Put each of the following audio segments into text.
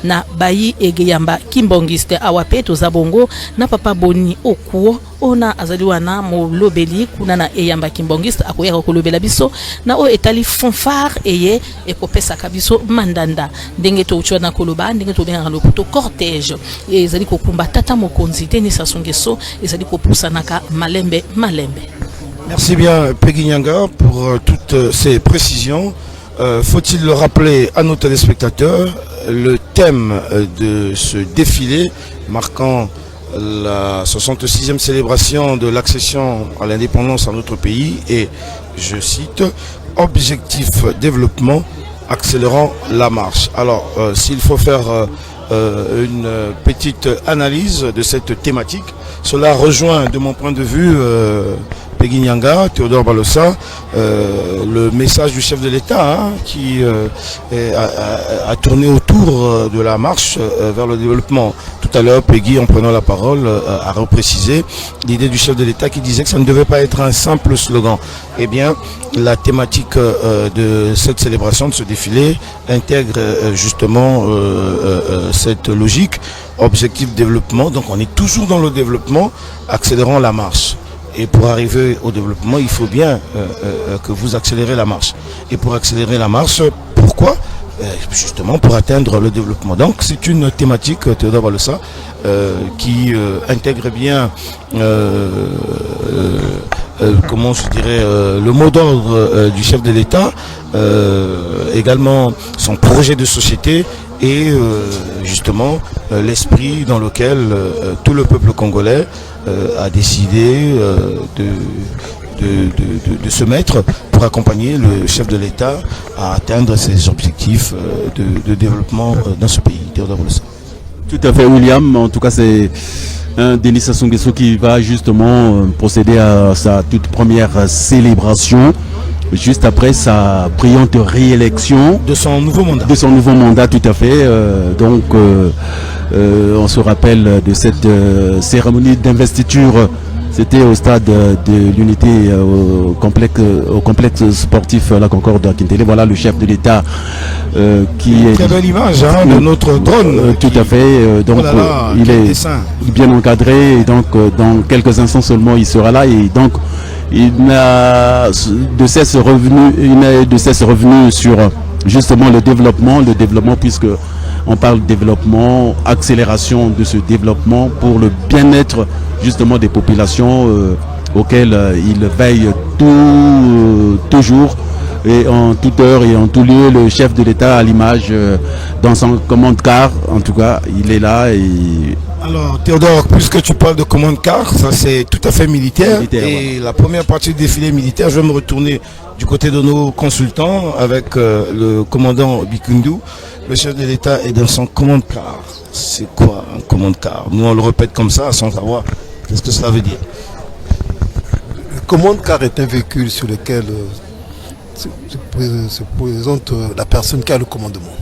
na bayi egeyamba kimbongiste awape tozabongo na papa Boni okuo ona azaliwa na molobeli kuna na eyamba kimbongiste akoyaka kolobela biso na o etali fanfare eye ekopesa kabiso mandanda ndenge to uchona koloba ndenge to benga lopoto cortège ezali kokumba tata mokonzi Denis Sassou Nguesso ezali kopusanaka malembe. Merci bien Peggy Nyanga pour toutes ces précisions. Faut-il le rappeler à nos téléspectateurs, le thème de ce défilé marquant la 66e célébration de l'accession à l'indépendance en notre pays est, je cite, objectif développement accélérant la marche. Alors, s'il faut faire une petite analyse de cette thématique, cela rejoint de mon point de vue Peggy Nyanga, Théodore Balossa, le message du chef de l'État qui a tourné autour de la marche vers le développement. Tout à l'heure, Peggy, en prenant la parole, a reprécisé l'idée du chef de l'État qui disait que ça ne devait pas être un simple slogan. Eh bien, la thématique de cette célébration, de ce défilé, intègre justement cette logique, objectif développement. Donc on est toujours dans le développement, accélérant la marche. Et pour arriver au développement, il faut bien que vous accélérez la marche. Et pour accélérer la marche, pourquoi ? Justement pour atteindre le développement. Donc c'est une thématique, Théodore Balossa, qui intègre bien comment je dirais le mot d'ordre du chef de l'État, également son projet de société et justement l'esprit dans lequel tout le peuple congolais a décidé de se mettre pour accompagner le chef de l'État à atteindre ses objectifs de développement dans ce pays. Théodore Balossa. Tout à fait, William. En tout cas, c'est Denis Sassou Nguesso qui va justement procéder à sa toute première célébration juste après sa brillante réélection de son nouveau mandat. De son nouveau mandat, tout à fait. Donc, on se rappelle de cette cérémonie d'investiture. C'était au stade de l'unité au complexe sportif La Concorde à Kintele. Voilà le chef de l'État qui est... Très belle image de notre drone. Tout à fait. Donc il est bien encadré. Et donc dans quelques instants seulement il sera là. Et donc il n'a de cesse revenu sur justement le développement puisque on parle de développement, accélération de ce développement pour le bien-être justement des populations auxquelles il veille toujours et en toute heure et en tout lieu. Le chef de l'État à l'image dans son commande-car, en tout cas, il est là. Et... Alors Théodore, puisque tu parles de commande-car, ça c'est tout à fait militaire et ouais. La première partie du défilé militaire, je vais me retourner du côté de nos consultants avec le commandant Bikundu. Le chef de l'État est dans son commande-car. C'est quoi un commande-car? Nous on le répète comme ça sans savoir qu'est-ce que cela veut dire. Le commande-car est un véhicule sur lequel se présente la personne qui a le commandement.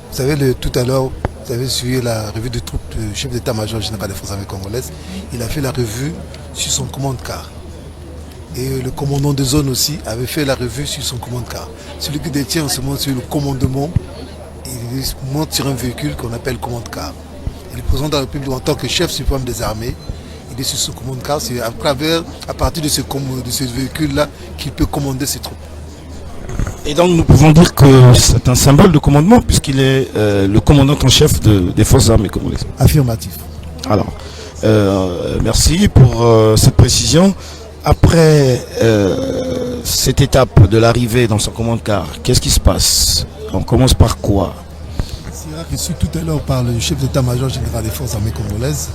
Vous savez, tout à l'heure, vous avez suivi la revue de troupes du chef d'état-major général des forces armées congolaises. Il a fait la revue sur son commande-car. Et le commandant de zone aussi avait fait la revue sur son commande-car. Celui qui détient en ce moment sur le commandement, il monte sur un véhicule qu'on appelle commande-car. Et le président de la République, en tant que chef suprême des armées, il est sur ce commande-car. C'est à partir de ce véhicule-là qu'il peut commander ses troupes. Et donc nous pouvons dire que c'est un symbole de commandement puisqu'il est le commandant en chef des forces armées congolaises. Affirmatif. Alors, merci pour cette précision. Après cette étape de l'arrivée dans son commande-car, qu'est-ce qui se passe? On commence par quoi? Il sera reçu tout à l'heure par le chef d'état-major général des forces armées congolaises.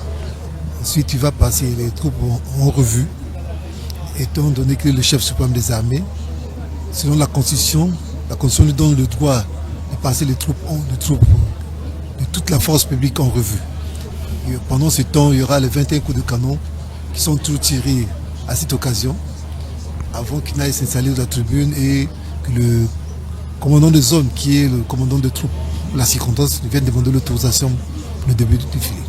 Ensuite, il va passer les troupes en revue, étant donné que le chef suprême des armées, selon la Constitution lui donne le droit de passer les troupes de toute la force publique en revue. Et pendant ce temps, il y aura les 21 coups de canon qui sont tous tirés à cette occasion, avant qu'il n'aille s'installer dans la tribune et que le commandant de zone, qui est le commandant de troupes, la circonstance, vienne demander l'autorisation pour le début du défilé.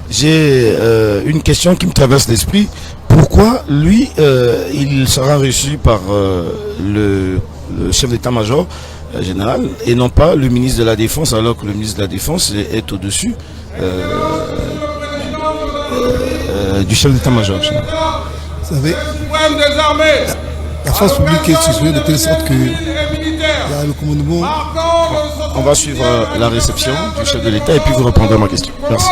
J'ai une question qui me traverse l'esprit. Pourquoi lui, il sera reçu par le chef d'état-major général et non pas le ministre de la Défense, alors que le ministre de la Défense est au-dessus du chef d'état-major. Vous savez, la force publique est située de telle sorte que le commandement... On va suivre la réception du chef de l'État et puis vous répondrez à ma question. Merci.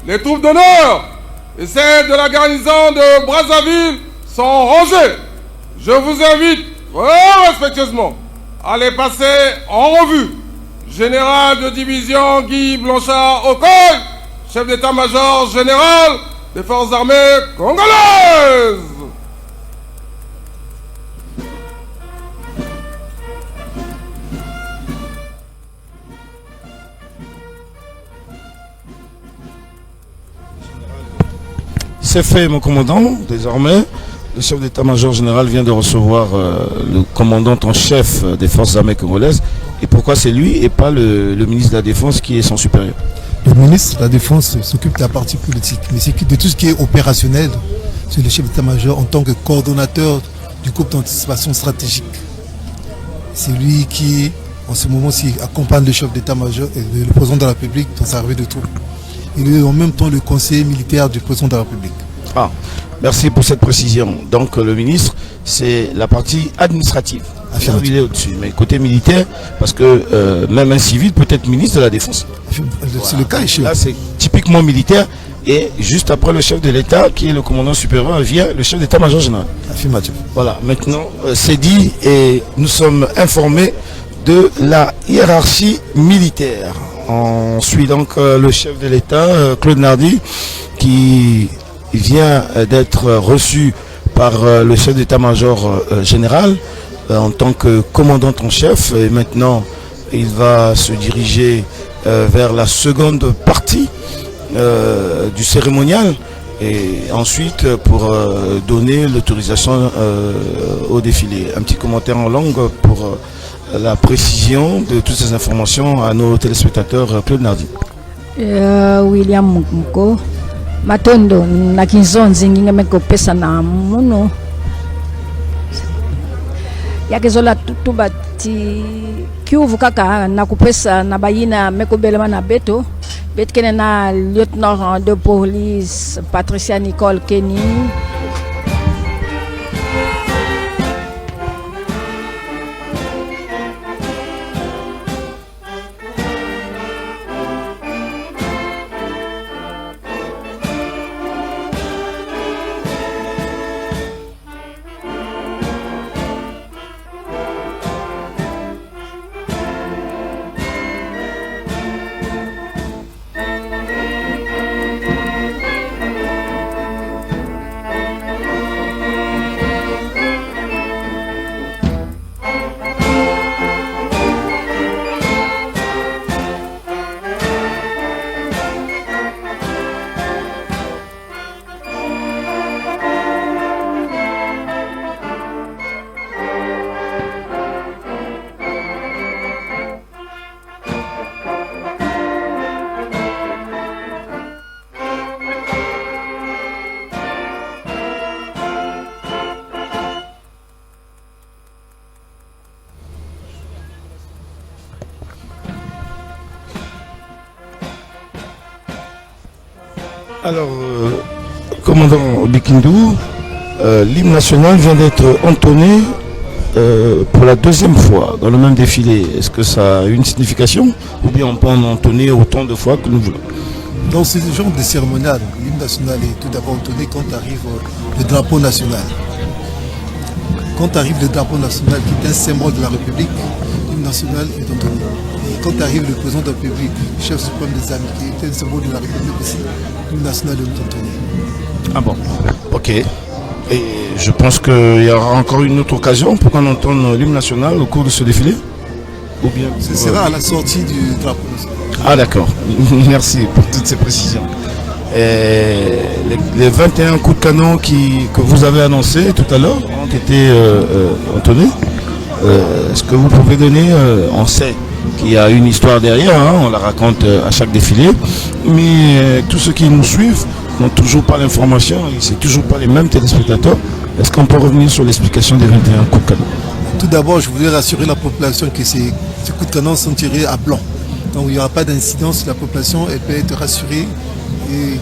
Les troupes d'honneur et celles de la garnison de Brazzaville sont rangées. Je vous invite respectueusement à les passer en revue. Général de division Guy Blanchard-Okoye, chef d'état-major général des forces armées congolaises. C'est fait, mon commandant. Désormais, le chef d'état-major général vient de recevoir le commandant en chef des forces armées congolaises. Et pourquoi c'est lui et pas le ministre de la Défense qui est son supérieur? Le ministre de la Défense s'occupe de la partie politique, mais s'occupe de tout ce qui est opérationnel. C'est le chef d'état-major en tant que coordonnateur du groupe d'anticipation stratégique. C'est lui qui, en ce moment-ci, accompagne le chef d'état-major et le président de la République dans sa revue de troupes. Il est en même temps le conseiller militaire du président de la République. Ah, merci pour cette précision. Donc le ministre, c'est la partie administrative. Il est au-dessus. Mais côté militaire, parce que même un civil peut être ministre de la Défense. C'est le cas échéant. Là, c'est typiquement militaire. Et juste après le chef de l'État, qui est le commandant supérieur, vient le chef d'état-major général. Voilà, maintenant, c'est dit et nous sommes informés de la hiérarchie militaire. On suit donc le chef de l'État, Claude Nardi, qui vient d'être reçu par le chef d'état-major général en tant que commandant en chef. Et maintenant, il va se diriger vers la seconde partie du cérémonial et ensuite pour donner l'autorisation au défilé. Un petit commentaire en langue pour la précision de toutes ces informations à nos téléspectateurs. Claude Nardi. William Muko matondo na kinzonzi ngingameko pesa na muno yakezola tubati kiuvu kaka na kupesa na bayina mekobelema na beto betkene na lieutenant de police Patricia Nicole Kenny. Alors, commandant Bikindou, l'hymne national vient d'être entonné pour la deuxième fois dans le même défilé. Est-ce que ça a une signification ou bien on peut en entonner autant de fois que nous voulons? Dans ce genre de cérémonial, l'hymne national est tout d'abord entonné quand arrive le drapeau national. Quand arrive le drapeau national qui est un symbole de la République, l'hymne national est entonné. Et quand arrive le président de la République, le chef suprême des armées, qui est un symbole de la République aussi, l'hymne national est entonné. Ah bon, ok. Et je pense qu'il y aura encore une autre occasion pour qu'on entende l'hymne national au cours de ce défilé? Ou bien ce sera à la sortie du drapeau national. Ah d'accord, merci pour toutes ces précisions. Et les 21 coups de canon que vous avez annoncés tout à l'heure ont été entonnés. Est-ce que vous pouvez donner, on sait qu'il y a une histoire derrière, hein, on la raconte à chaque défilé, mais tous ceux qui nous suivent n'ont toujours pas l'information, et c'est toujours pas les mêmes téléspectateurs. Est-ce qu'on peut revenir sur l'explication des 21 coups de canon? Tout d'abord, je voudrais rassurer la population que ces coups de canon sont tirés à blanc. Donc il n'y aura pas d'incidence, la population elle peut être rassurée et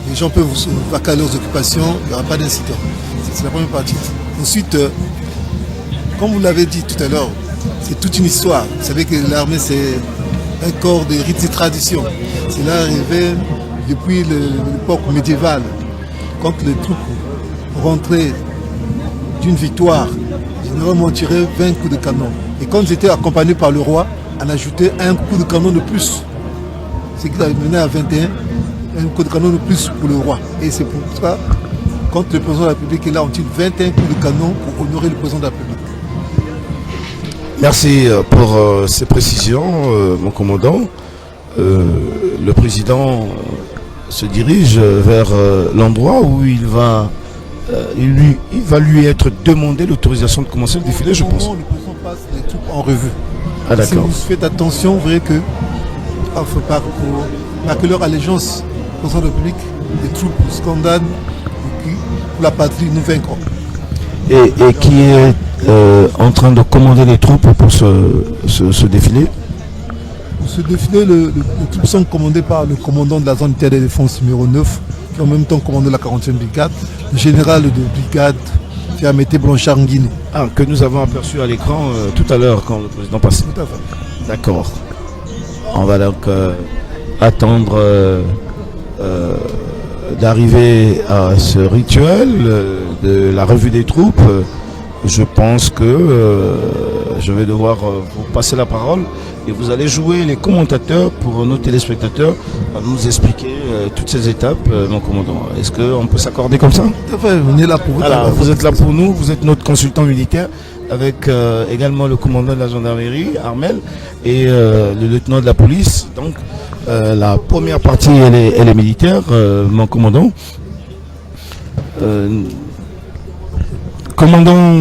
les gens peuvent vaquer à leurs occupations, il n'y aura pas d'incident. C'est la première partie. Ensuite, comme vous l'avez dit tout à l'heure, c'est toute une histoire. Vous savez que l'armée c'est un corps de rites et traditions. Cela arrivait depuis l'époque médiévale, quand les troupes rentraient d'une victoire, généralement on tirait 20 coups de canon. Et quand j'étais accompagné par le roi, on ajoutait un coup de canon de plus. Ce qui mené à 21, un coup de canon de plus pour le roi. Et c'est pour ça, quand le président de la République est là, on tire 21 coups de canon pour honorer le président de la République. Merci pour ces précisions, mon commandant. Le président se dirige vers l'endroit où il va lui être demandé l'autorisation de commencer le défilé, je pense. Le président passe les troupes en revue. Ah, d'accord. Si vous faites attention, vous verrez que que leur allégeance au président de la République, les troupes scandales, pour la patrie, nous vaincrons. Et qui est en train de commander les troupes pour ce défilé? Pour ce défilé, les troupes sont commandées par le commandant de la zone de défense numéro 9, qui en même temps commandé la 40e brigade, le général de brigade Fiamete Blanchard Nguine. Ah, que nous avons aperçu à l'écran tout à l'heure quand le président passait. Tout à fait. D'accord. On va donc attendre d'arriver à ce rituel de la revue des troupes. Je pense que je vais devoir vous passer la parole et vous allez jouer les commentateurs pour nos téléspectateurs à nous expliquer toutes ces étapes, mon commandant. Est-ce qu'on peut s'accorder comme ça? Tout à fait, on est là pour vous. Alors, vous êtes là pour nous, vous êtes notre consultant militaire avec également le commandant de la gendarmerie, Armel, et le lieutenant de la police. Donc, la première partie, elle est militaire, mon commandant. Commandant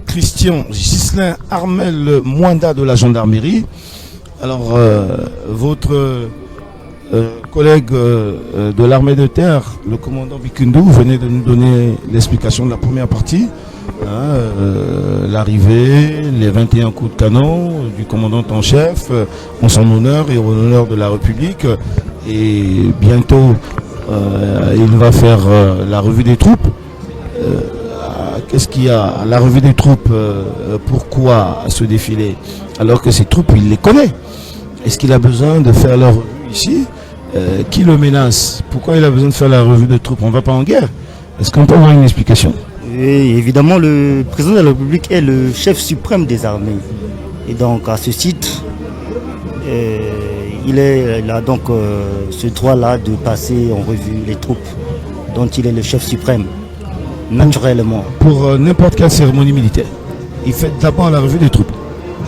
Christian Ghislain Armel Mwanda de la gendarmerie. Alors, votre collègue de l'armée de terre, le commandant Bikundu, venait de nous donner l'explication de la première partie. L'arrivée, les 21 coups de canon du commandant en chef en son honneur et au honneur de la République. Et bientôt, il va faire la revue des troupes. Qu'est-ce qu'il y a à la revue des troupes? Pourquoi ce défilé? Alors que ces troupes, il les connaît. Est-ce qu'il a besoin de faire leur revue ici? Qui le menace? Pourquoi il a besoin de faire la revue de troupes? On ne va pas en guerre. Est-ce qu'on peut avoir une explication? Et évidemment, le président de la République est le chef suprême des armées. Et donc, à ce titre, il a donc ce droit-là de passer en revue les troupes dont il est le chef suprême, naturellement. Pour n'importe quelle cérémonie militaire, il fait d'abord la revue des troupes.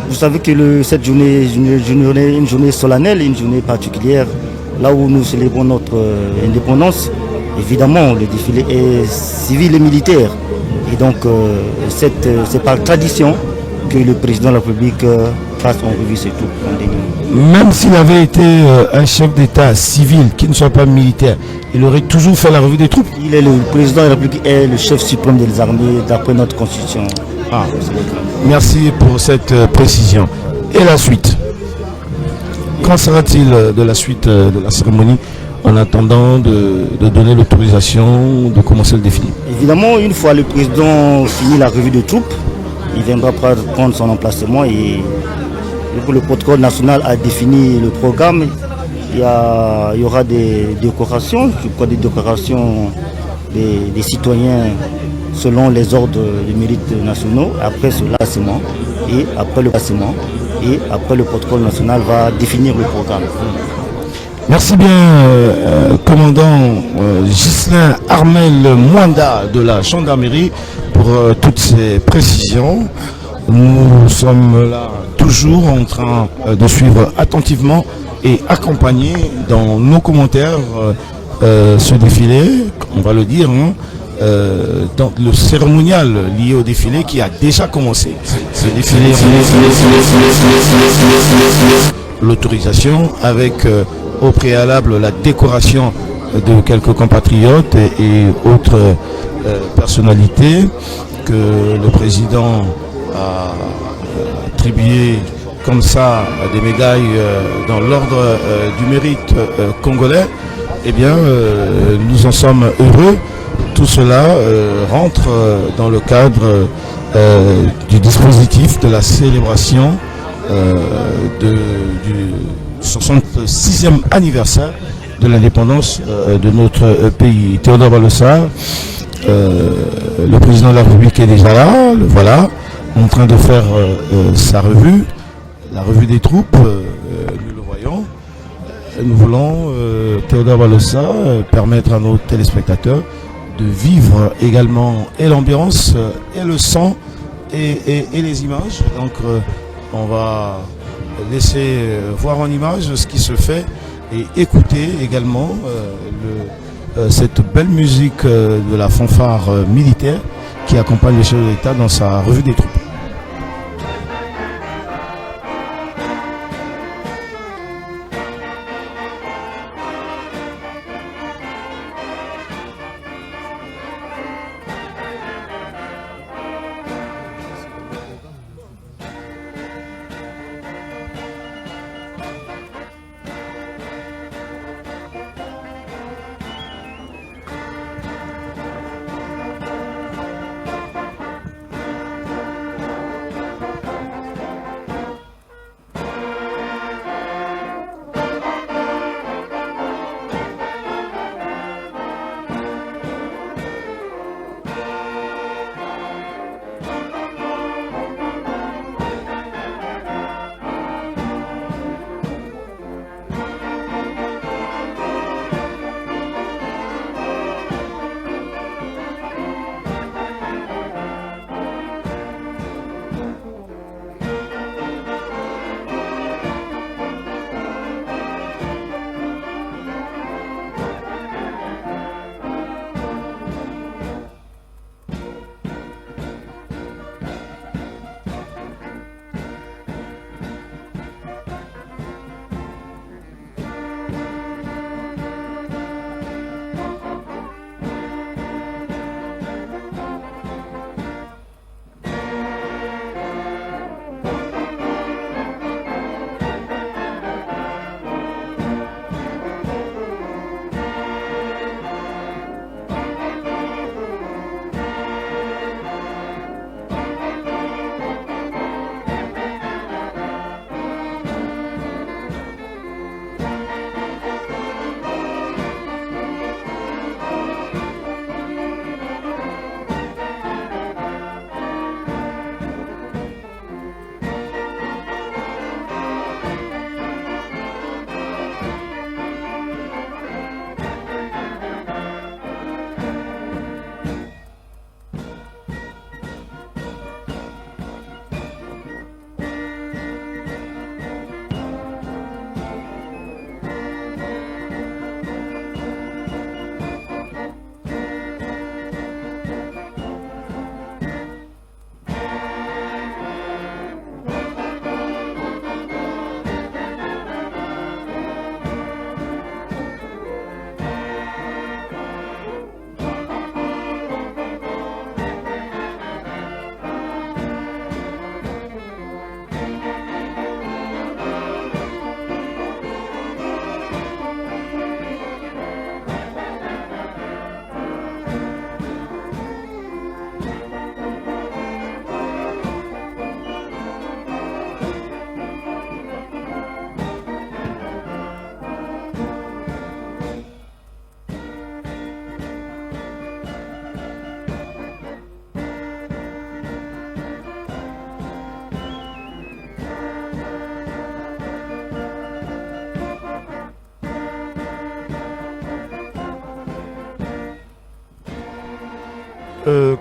Vous savez que cette journée est une journée solennelle, une journée particulière, là où nous célébrons notre indépendance. Évidemment, le défilé est civil et militaire. Et donc, c'est par tradition que le président de la République passe en revue ses troupes. Même s'il avait été un chef d'État civil qui ne soit pas militaire, il aurait toujours fait la revue des troupes. Le président de la République est le chef suprême des armées d'après notre constitution. Merci pour cette précision. Et la suite? Qu'en sera-t-il de la suite de la cérémonie en attendant de donner l'autorisation de commencer le défilé? Évidemment, une fois le président fini la revue de troupes, il viendra prendre son emplacement et le protocole national a défini le programme. Il y aura des décorations, je crois des décorations des citoyens selon les ordres de mérite nationaux. Après ce placement et après le placement et après le protocole national va définir le programme. Merci bien, commandant Ghislain Armel Mwanda de la gendarmerie pour toutes ces précisions. Nous sommes là toujours en train de suivre attentivement et accompagner dans nos commentaires ce défilé, on va le dire, dans le cérémonial lié au défilé qui a déjà commencé. Ce défilé, l'autorisation avec au préalable la décoration de quelques compatriotes et autres personnalités. que le président a attribué comme ça des médailles dans l'ordre du mérite congolais, eh bien nous en sommes heureux. Tout cela rentre dans le cadre du dispositif de la célébration du 66e anniversaire de l'indépendance de notre pays. Théodore Balossa, le président de la République est déjà là, le voilà, en train de faire sa revue, la revue des troupes, nous le voyons. Nous voulons, Théodore Balossa, permettre à nos téléspectateurs de vivre également et l'ambiance, et le son, et les images. Donc on va laisser voir en image ce qui se fait et écouter également cette belle musique de la fanfare militaire qui accompagne le chef de l'État dans sa revue des troupes.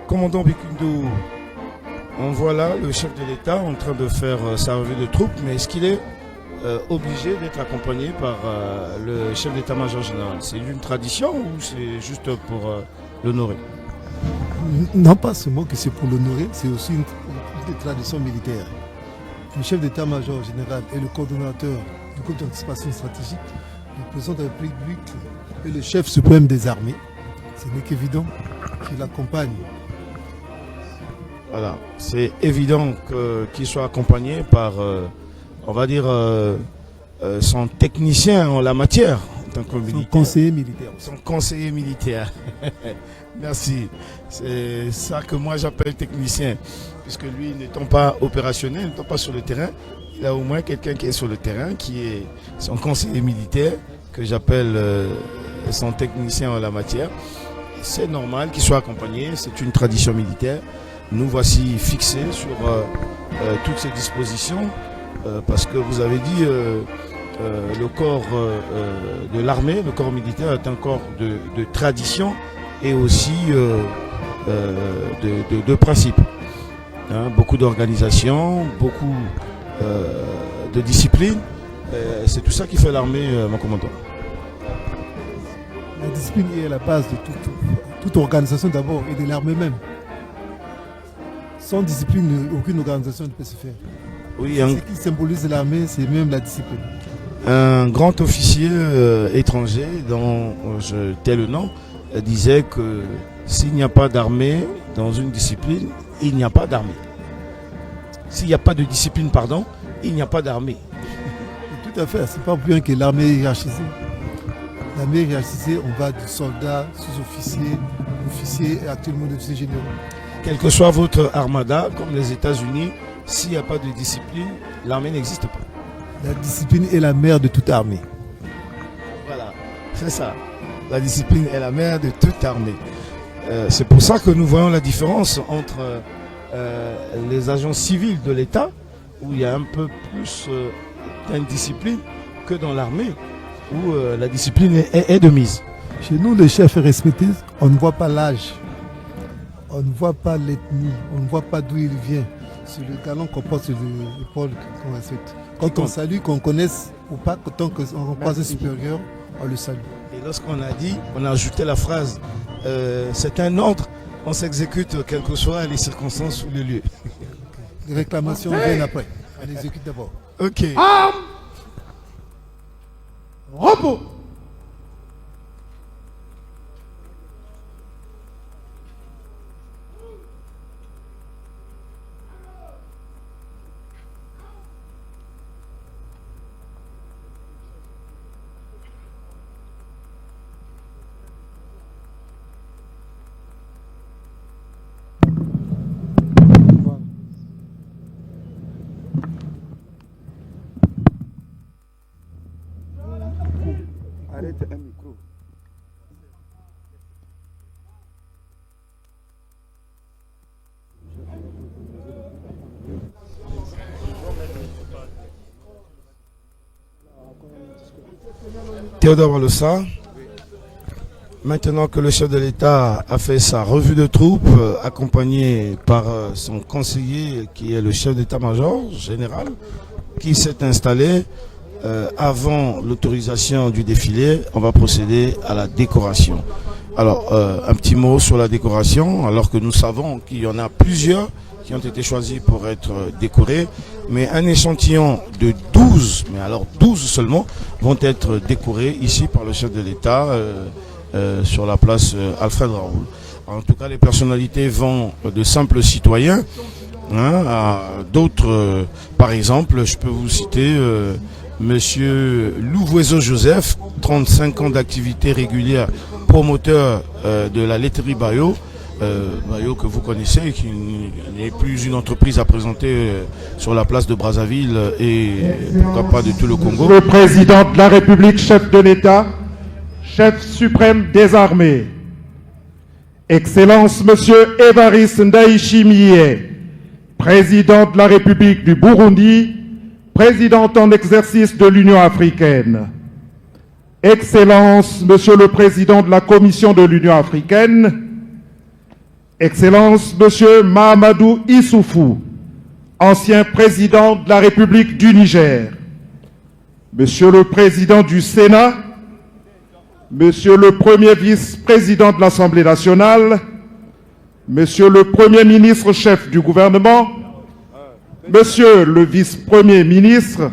Commandant Bikundo, on voit là le chef de l'État en train de faire sa revue de troupes, mais est-ce qu'il est obligé d'être accompagné par le chef d'état-major général? C'est une tradition ou c'est juste pour l'honorer? Non, pas seulement que c'est pour l'honorer, c'est aussi une tradition militaire. Le chef d'état-major général et le coordonnateur du groupe d'anticipation stratégique, le président de la République et le chef suprême des armées, ce n'est qu'évident qu'il accompagne Voilà, c'est évident qu'il soit accompagné par, on va dire, son technicien en la matière. En tant que son conseiller militaire. Son conseiller militaire. Merci. C'est ça que moi j'appelle technicien. Puisque lui, n'étant pas opérationnel, n'étant pas sur le terrain, il a au moins quelqu'un qui est sur le terrain, qui est son conseiller militaire, que j'appelle son technicien en la matière. C'est normal qu'il soit accompagné, c'est une tradition militaire. Nous voici fixés sur toutes ces dispositions, parce que vous avez dit le corps de l'armée, le corps militaire est un corps de tradition et aussi de principe. Hein, beaucoup d'organisation, beaucoup de discipline. C'est tout ça qui fait l'armée, mon commandant. La discipline est la base de toute organisation d'abord et de l'armée même. Sans discipline, aucune organisation ne peut se faire. Oui, ce qui symbolise l'armée, c'est même la discipline. Un grand officier étranger, dont je tais le nom, disait que s'il n'y a pas d'armée dans une discipline, il n'y a pas d'armée. S'il n'y a pas de discipline, pardon, il n'y a pas d'armée. Tout à fait, c'est pas bien que l'armée est hiérarchisée. L'armée est hiérarchisée, on va du soldat, sous-officier, officier et actuellement d'officier généraux. Quelle que soit votre armada, comme les États-Unis, s'il n'y a pas de discipline, l'armée n'existe pas. La discipline est la mère de toute armée. Voilà, c'est ça. La discipline est la mère de toute armée. C'est pour ça que nous voyons la différence entre les agents civils de l'État, où il y a un peu plus d'indiscipline, que dans l'armée, où la discipline est de mise. Chez nous, le chef est respecté, on ne voit pas l'âge, on ne voit pas l'ethnie, on ne voit pas d'où il vient. C'est le galon qu'on porte sur l'épaule qu'on respecte. Quand on salue, qu'on connaisse ou pas, tant qu'on croise un supérieur, on le salue. Et lorsqu'on a dit, on a ajouté la phrase, c'est un ordre, on s'exécute quelles que soient les circonstances ou les lieux. Les réclamations viennent après, on exécute d'abord. Ok. Armes! Repos! Théodore Walosa, maintenant que le chef de l'État a fait sa revue de troupes, accompagné par son conseiller qui est le chef d'état-major général, qui s'est installé avant l'autorisation du défilé, on va procéder à la décoration. Alors, un petit mot sur la décoration, alors que nous savons qu'il y en a plusieurs qui ont été choisis pour être décorés, mais un échantillon de 12, mais alors 12 seulement, vont être décorés ici par le chef de l'État sur la place Alfred Raoul. En tout cas, les personnalités vont de simples citoyens à d'autres, par exemple, je peux vous citer Monsieur Louvoiseau Joseph, 35 ans d'activité régulière, promoteur de la laiterie Bayo, Bayo que vous connaissez, qui n'est plus une entreprise à présenter sur la place de Brazzaville et pourquoi pas de tout le Congo. Le président de la République, chef de l'État, chef suprême des armées, Excellence Monsieur Évariste Ndayishimiye, président de la République du Burundi, président en exercice de l'Union africaine, Excellence Monsieur le président de la Commission de l'Union africaine, Excellence Monsieur Mahamadou Issoufou, ancien président de la République du Niger, Monsieur le président du Sénat, Monsieur le premier vice-président de l'Assemblée nationale, Monsieur le premier ministre chef du gouvernement, Monsieur le vice-premier ministre,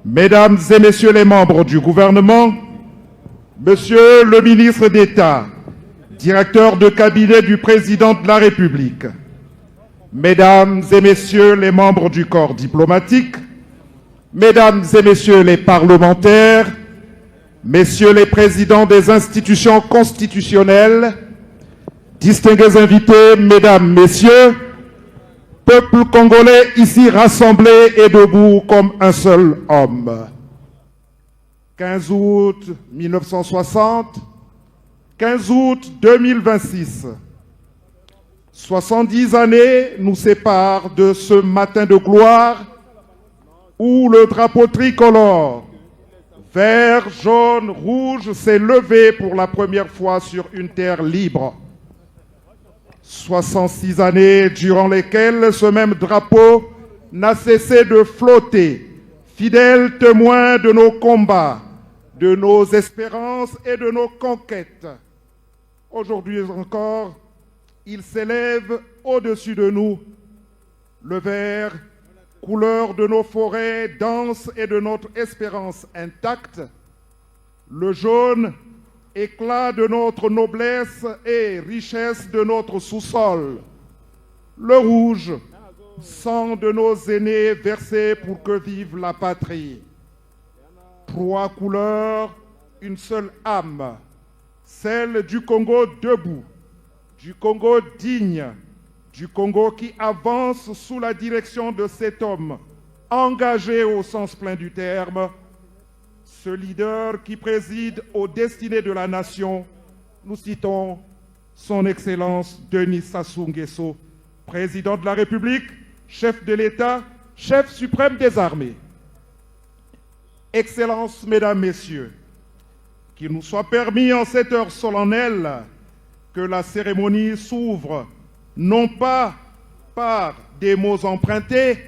Mesdames et Messieurs les membres du gouvernement, Monsieur le ministre d'État, directeur de cabinet du président de la République, Mesdames et messieurs les membres du corps diplomatique, Mesdames et messieurs les parlementaires, Messieurs les présidents des institutions constitutionnelles, distingués invités, Mesdames, Messieurs, peuple congolais ici rassemblé et debout comme un seul homme. 15 août 1960, 15 août 2026. 70 années nous séparent de ce matin de gloire où le drapeau tricolore, vert, jaune, rouge, s'est levé pour la première fois sur une terre libre. 66 années durant lesquelles ce même drapeau n'a cessé de flotter, fidèle témoin de nos combats, de nos espérances et de nos conquêtes. Aujourd'hui encore, il s'élève au-dessus de nous. Le vert, couleur de nos forêts denses et de notre espérance intacte. Le jaune, éclat de notre noblesse et richesse de notre sous-sol. Le rouge, sang de nos aînés versés pour que vive la patrie. 3 couleurs, une seule âme, celle du Congo debout, du Congo digne, du Congo qui avance sous la direction de cet homme engagé au sens plein du terme, ce leader qui préside aux destinées de la nation. Nous citons son Excellence Denis Sassou Nguesso, président de la République, chef de l'État, chef suprême des armées. Excellences, Mesdames, Messieurs, qu'il nous soit permis en cette heure solennelle que la cérémonie s'ouvre non pas par des mots empruntés,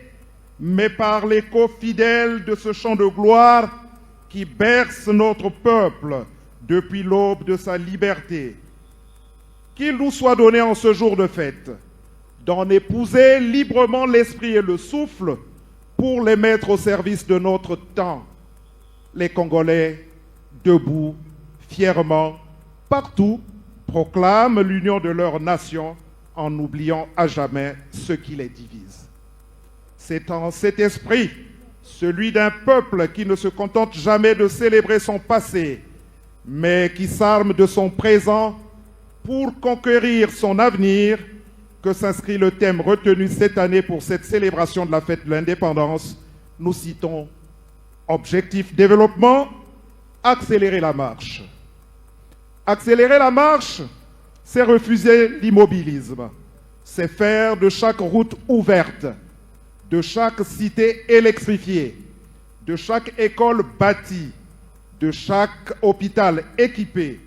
mais par l'écho fidèle de ce chant de gloire qui berce notre peuple depuis l'aube de sa liberté. Qu'il nous soit donné en ce jour de fête d'en épouser librement l'esprit et le souffle pour les mettre au service de notre temps. Les Congolais, debout, fièrement, partout, proclament l'union de leur nation en oubliant à jamais ce qui les divise. C'est en cet esprit, celui d'un peuple qui ne se contente jamais de célébrer son passé, mais qui s'arme de son présent pour conquérir son avenir, que s'inscrit le thème retenu cette année pour cette célébration de la fête de l'indépendance. Nous citons objectif développement, accélérer la marche. Accélérer la marche, c'est refuser l'immobilisme, c'est faire de chaque route ouverte, de chaque cité électrifiée, de chaque école bâtie, de chaque hôpital équipé,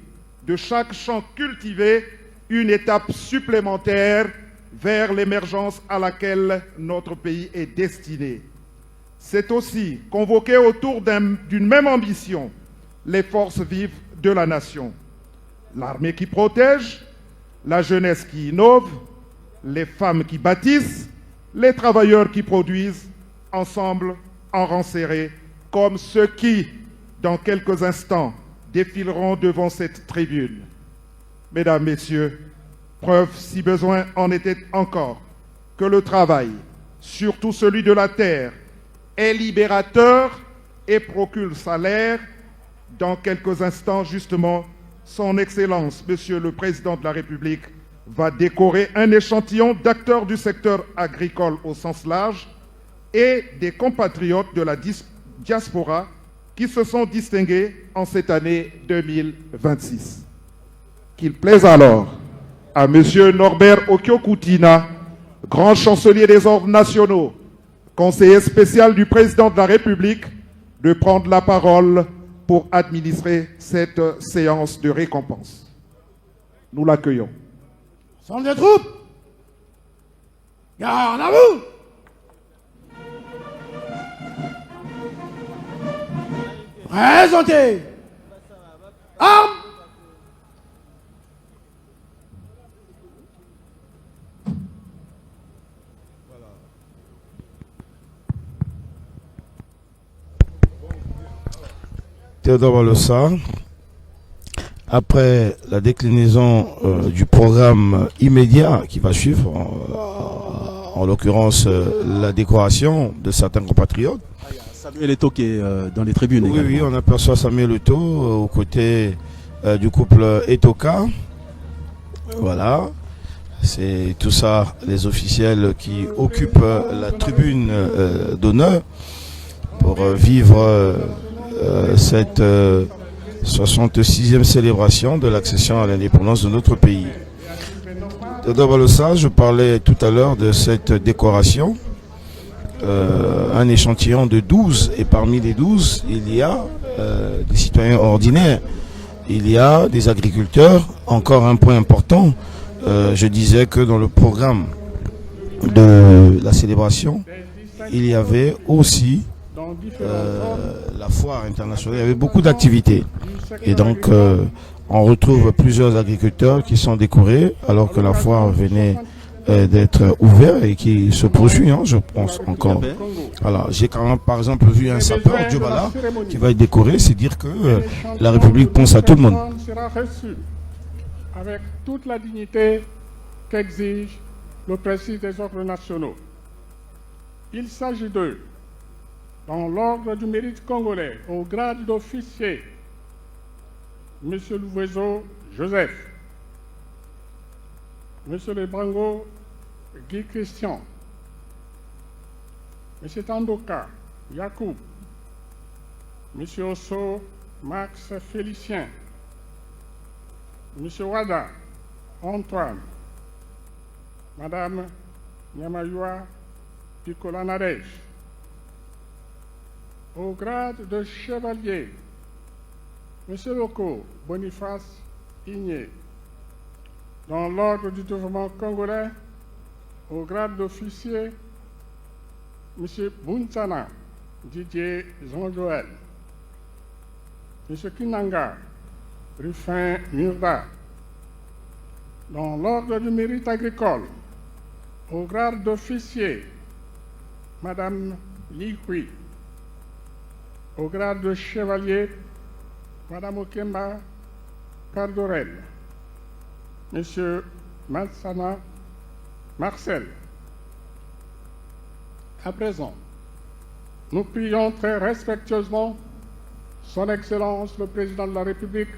de chaque champ cultivé, une étape supplémentaire vers l'émergence à laquelle notre pays est destiné. C'est aussi convoquer autour d'une même ambition les forces vives de la nation. L'armée qui protège, la jeunesse qui innove, les femmes qui bâtissent, les travailleurs qui produisent, ensemble, en rang serré, comme ceux qui, dans quelques instants, défileront devant cette tribune. Mesdames, Messieurs, preuve, si besoin en était encore, que le travail, surtout celui de la terre, est libérateur et procure salaire. Dans quelques instants, justement, son Excellence, Monsieur le Président de la République, va décorer un échantillon d'acteurs du secteur agricole au sens large et des compatriotes de la diaspora qui se sont distingués en cette année 2026. Qu'il plaise alors à Monsieur Norbert Okio-Koutina, grand chancelier des ordres nationaux, conseiller spécial du président de la République, de prendre la parole pour administrer cette séance de récompense. Nous l'accueillons. Centre des troupes, garde à vous. Présentez. Armes. Théodore Balossa, après la déclinaison du programme immédiat qui va suivre, en l'occurrence la décoration de certains compatriotes. Samuel Eto'o qui est dans les tribunes. Oui, oui, on aperçoit Samuel Eto'o aux côtés du couple Etoka. Voilà, c'est tout ça, les officiels qui occupent la tribune d'honneur pour vivre cette 66e célébration de l'accession à l'indépendance de notre pays. D'abord ça, je parlais tout à l'heure de cette décoration, un échantillon de 12, et parmi les 12, il y a des citoyens ordinaires, il y a des agriculteurs. Encore un point important, je disais que dans le programme de la célébration, il y avait aussi la foire internationale, il y avait beaucoup d'activités. Et donc, on retrouve plusieurs agriculteurs qui sont décorés alors que la foire venait d'être ouverte et qui se poursuit, hein, je pense encore. Voilà, j'ai quand même par exemple vu un sapeur, Djobala, qui va être décoré, c'est dire que la République pense à tout le monde. Sera reçu avec toute la dignité qu'exige le principe des ordres nationaux. Il s'agit d'eux, dans l'ordre du mérite congolais, au grade d'officier, M. Louvezo Joseph, M. Lebrango Guy Christian, M. Tandoka Yacoub, M. Osso Max Félicien, M. Wada Antoine, Madame Nyamayua Picola Nadej. Au grade de chevalier, M. Loko Boniface Igné. Dans l'ordre du gouvernement congolais, au grade d'officier, M. Buntana Didier Jean-Joël, M. Kinanga Ruffin Murda. Dans l'ordre du mérite agricole, au grade d'officier, Madame Li Hui. Au grade de chevalier, Madame Okemba Cardorel, Monsieur Mansana Marcel. À présent, nous prions très respectueusement Son Excellence le Président de la République,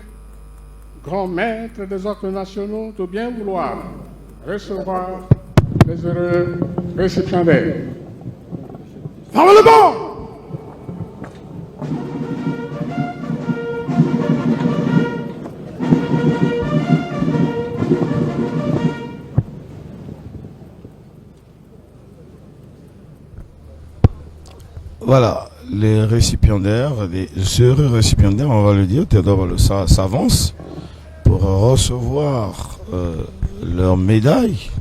grand maître des ordres nationaux, de bien vouloir recevoir les heureux récipiendaires. Ferme le banc! Voilà, les récipiendaires, les heureux récipiendaires, on va le dire, Théodore ça s'avance pour recevoir leur médaille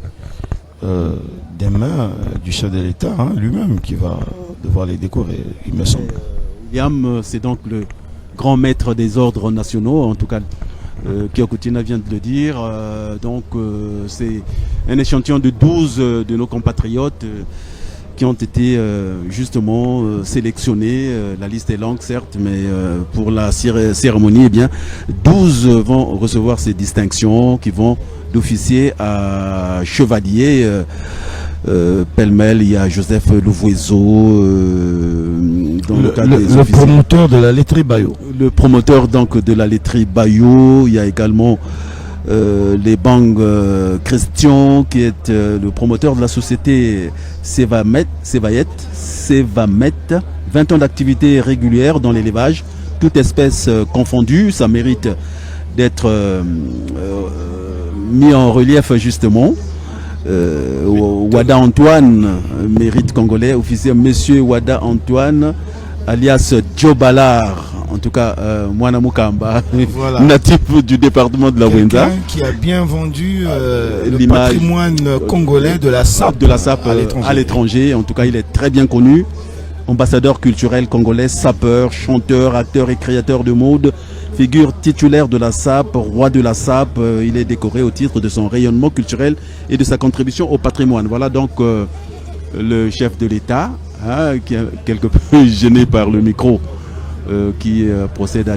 des mains du chef de l'État, hein, lui-même, qui va devoir les décorer, il me semble. William, c'est donc le grand maître des ordres nationaux, en tout cas, Kyokutina vient de le dire. C'est un échantillon de 12 de nos compatriotes qui ont été justement sélectionnés. La liste est longue, certes, mais pour la cérémonie, eh bien, 12 vont recevoir ces distinctions qui vont d'officier à chevalier. Pêle-mêle, il y a Joseph Louvezo, le promoteur de la laiterie Bayo. Le promoteur donc de la laiterie Bayo. Il y a également les Bang Christian, qui est le promoteur de la société Sevamet, 20 ans d'activité régulière dans l'élevage, toute espèce confondue. Ça mérite d'être mis en relief justement. Wada Antoine, mérite congolais, officier Monsieur Wada Antoine, alias Djobalar, en tout cas Mwana Mukamba, voilà. Natif du département de la Wenza, qui a bien vendu le patrimoine congolais de la SAP, à l'étranger. En tout cas, il est très bien connu, ambassadeur culturel congolais, sapeur, chanteur, acteur et créateur de mode, figure titulaire de la SAP, roi de la SAP. Il est décoré au titre de son rayonnement culturel et de sa contribution au patrimoine. Voilà donc le chef de l'État, hein, qui est quelque peu gêné par le micro, qui procède à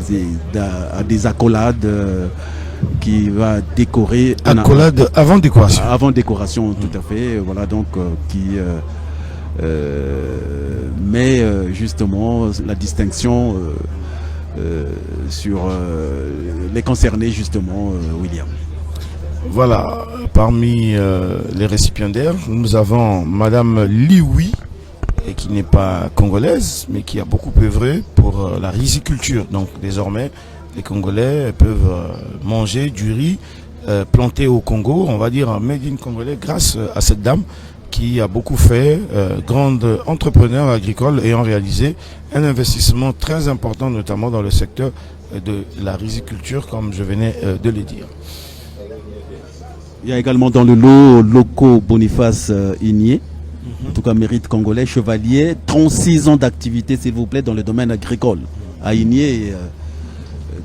des accolades qui va décorer. Accolade avant décoration. Avant décoration, tout à fait. Voilà, donc qui met justement la distinction sur les concernés, justement, William. Voilà, parmi les récipiendaires, nous avons Madame Liwi, qui n'est pas congolaise, mais qui a beaucoup œuvré pour la riziculture. Donc désormais, les Congolais peuvent manger du riz planté au Congo, on va dire made in congolais, grâce à cette dame qui a beaucoup fait, grande entrepreneur agricole ayant réalisé un investissement très important, notamment dans le secteur de la riziculture, comme je venais de le dire. Il y a également dans le lot Loco Boniface Igné, en tout cas mérite congolais, chevalier, 36 ans d'activité, s'il vous plaît, dans le domaine agricole. À Igné,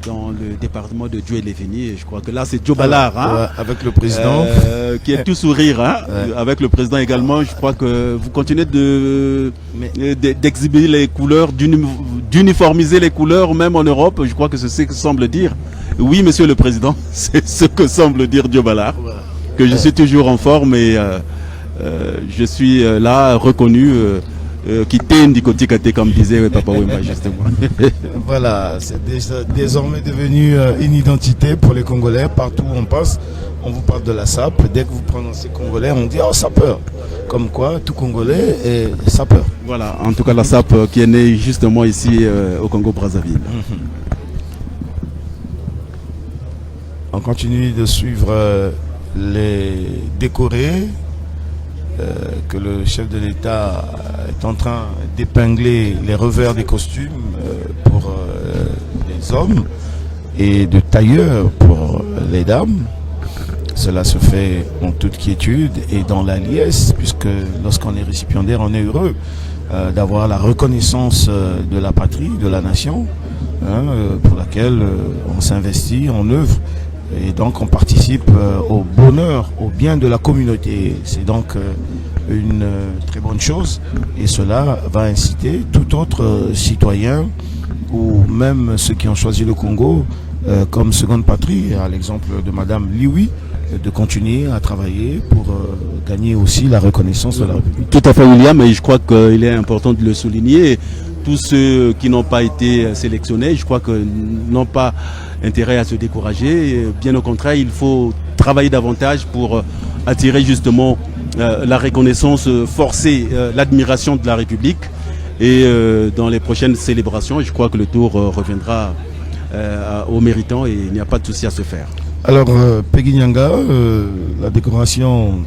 dans le département de Dieu-et-Lévigny, et je crois que là c'est Joe Ballard, hein, avec le président, qui est tout sourire, hein, avec le président également. Je crois que vous continuez d'exhiber les couleurs, d'uniformiser les couleurs, même en Europe. Je crois que c'est ce que semble dire. Oui, monsieur le président, c'est ce que semble dire Joe Ballard, que je suis toujours en forme et je suis là reconnu. Qui t'aime du côté comme disait Papa Wemba justement. Voilà, c'est désormais devenu une identité pour les Congolais. Partout où on passe, on vous parle de la SAP. Dès que vous prononcez Congolais, on dit oh sapeur. Comme quoi, tout Congolais est sapeur. Voilà, en tout cas la SAP qui est née justement ici au Congo-Brazzaville. On continue de suivre les décorés. Que le chef de l'État est en train d'épingler les revers des costumes pour les hommes et de tailleur pour les dames. Cela se fait en toute quiétude et dans la liesse, puisque lorsqu'on est récipiendaire, on est heureux d'avoir la reconnaissance de la patrie, de la nation, hein, pour laquelle on s'investit, on œuvre. Et donc on participe au bonheur, au bien de la communauté. C'est donc une très bonne chose et cela va inciter tout autre citoyen ou même ceux qui ont choisi le Congo comme seconde patrie, à l'exemple de Madame Liwi, de continuer à travailler pour gagner aussi la reconnaissance de la République. Tout à fait William, et je crois qu'il est important de le souligner. Tous ceux qui n'ont pas été sélectionnés, je crois que n'ont pas intérêt à se décourager. Bien au contraire, il faut travailler davantage pour attirer justement la reconnaissance forcée, l'admiration de la République. Et dans les prochaines célébrations, je crois que le tour reviendra aux méritants et il n'y a pas de souci à se faire. Alors, Peggy Nyanga, la décoration,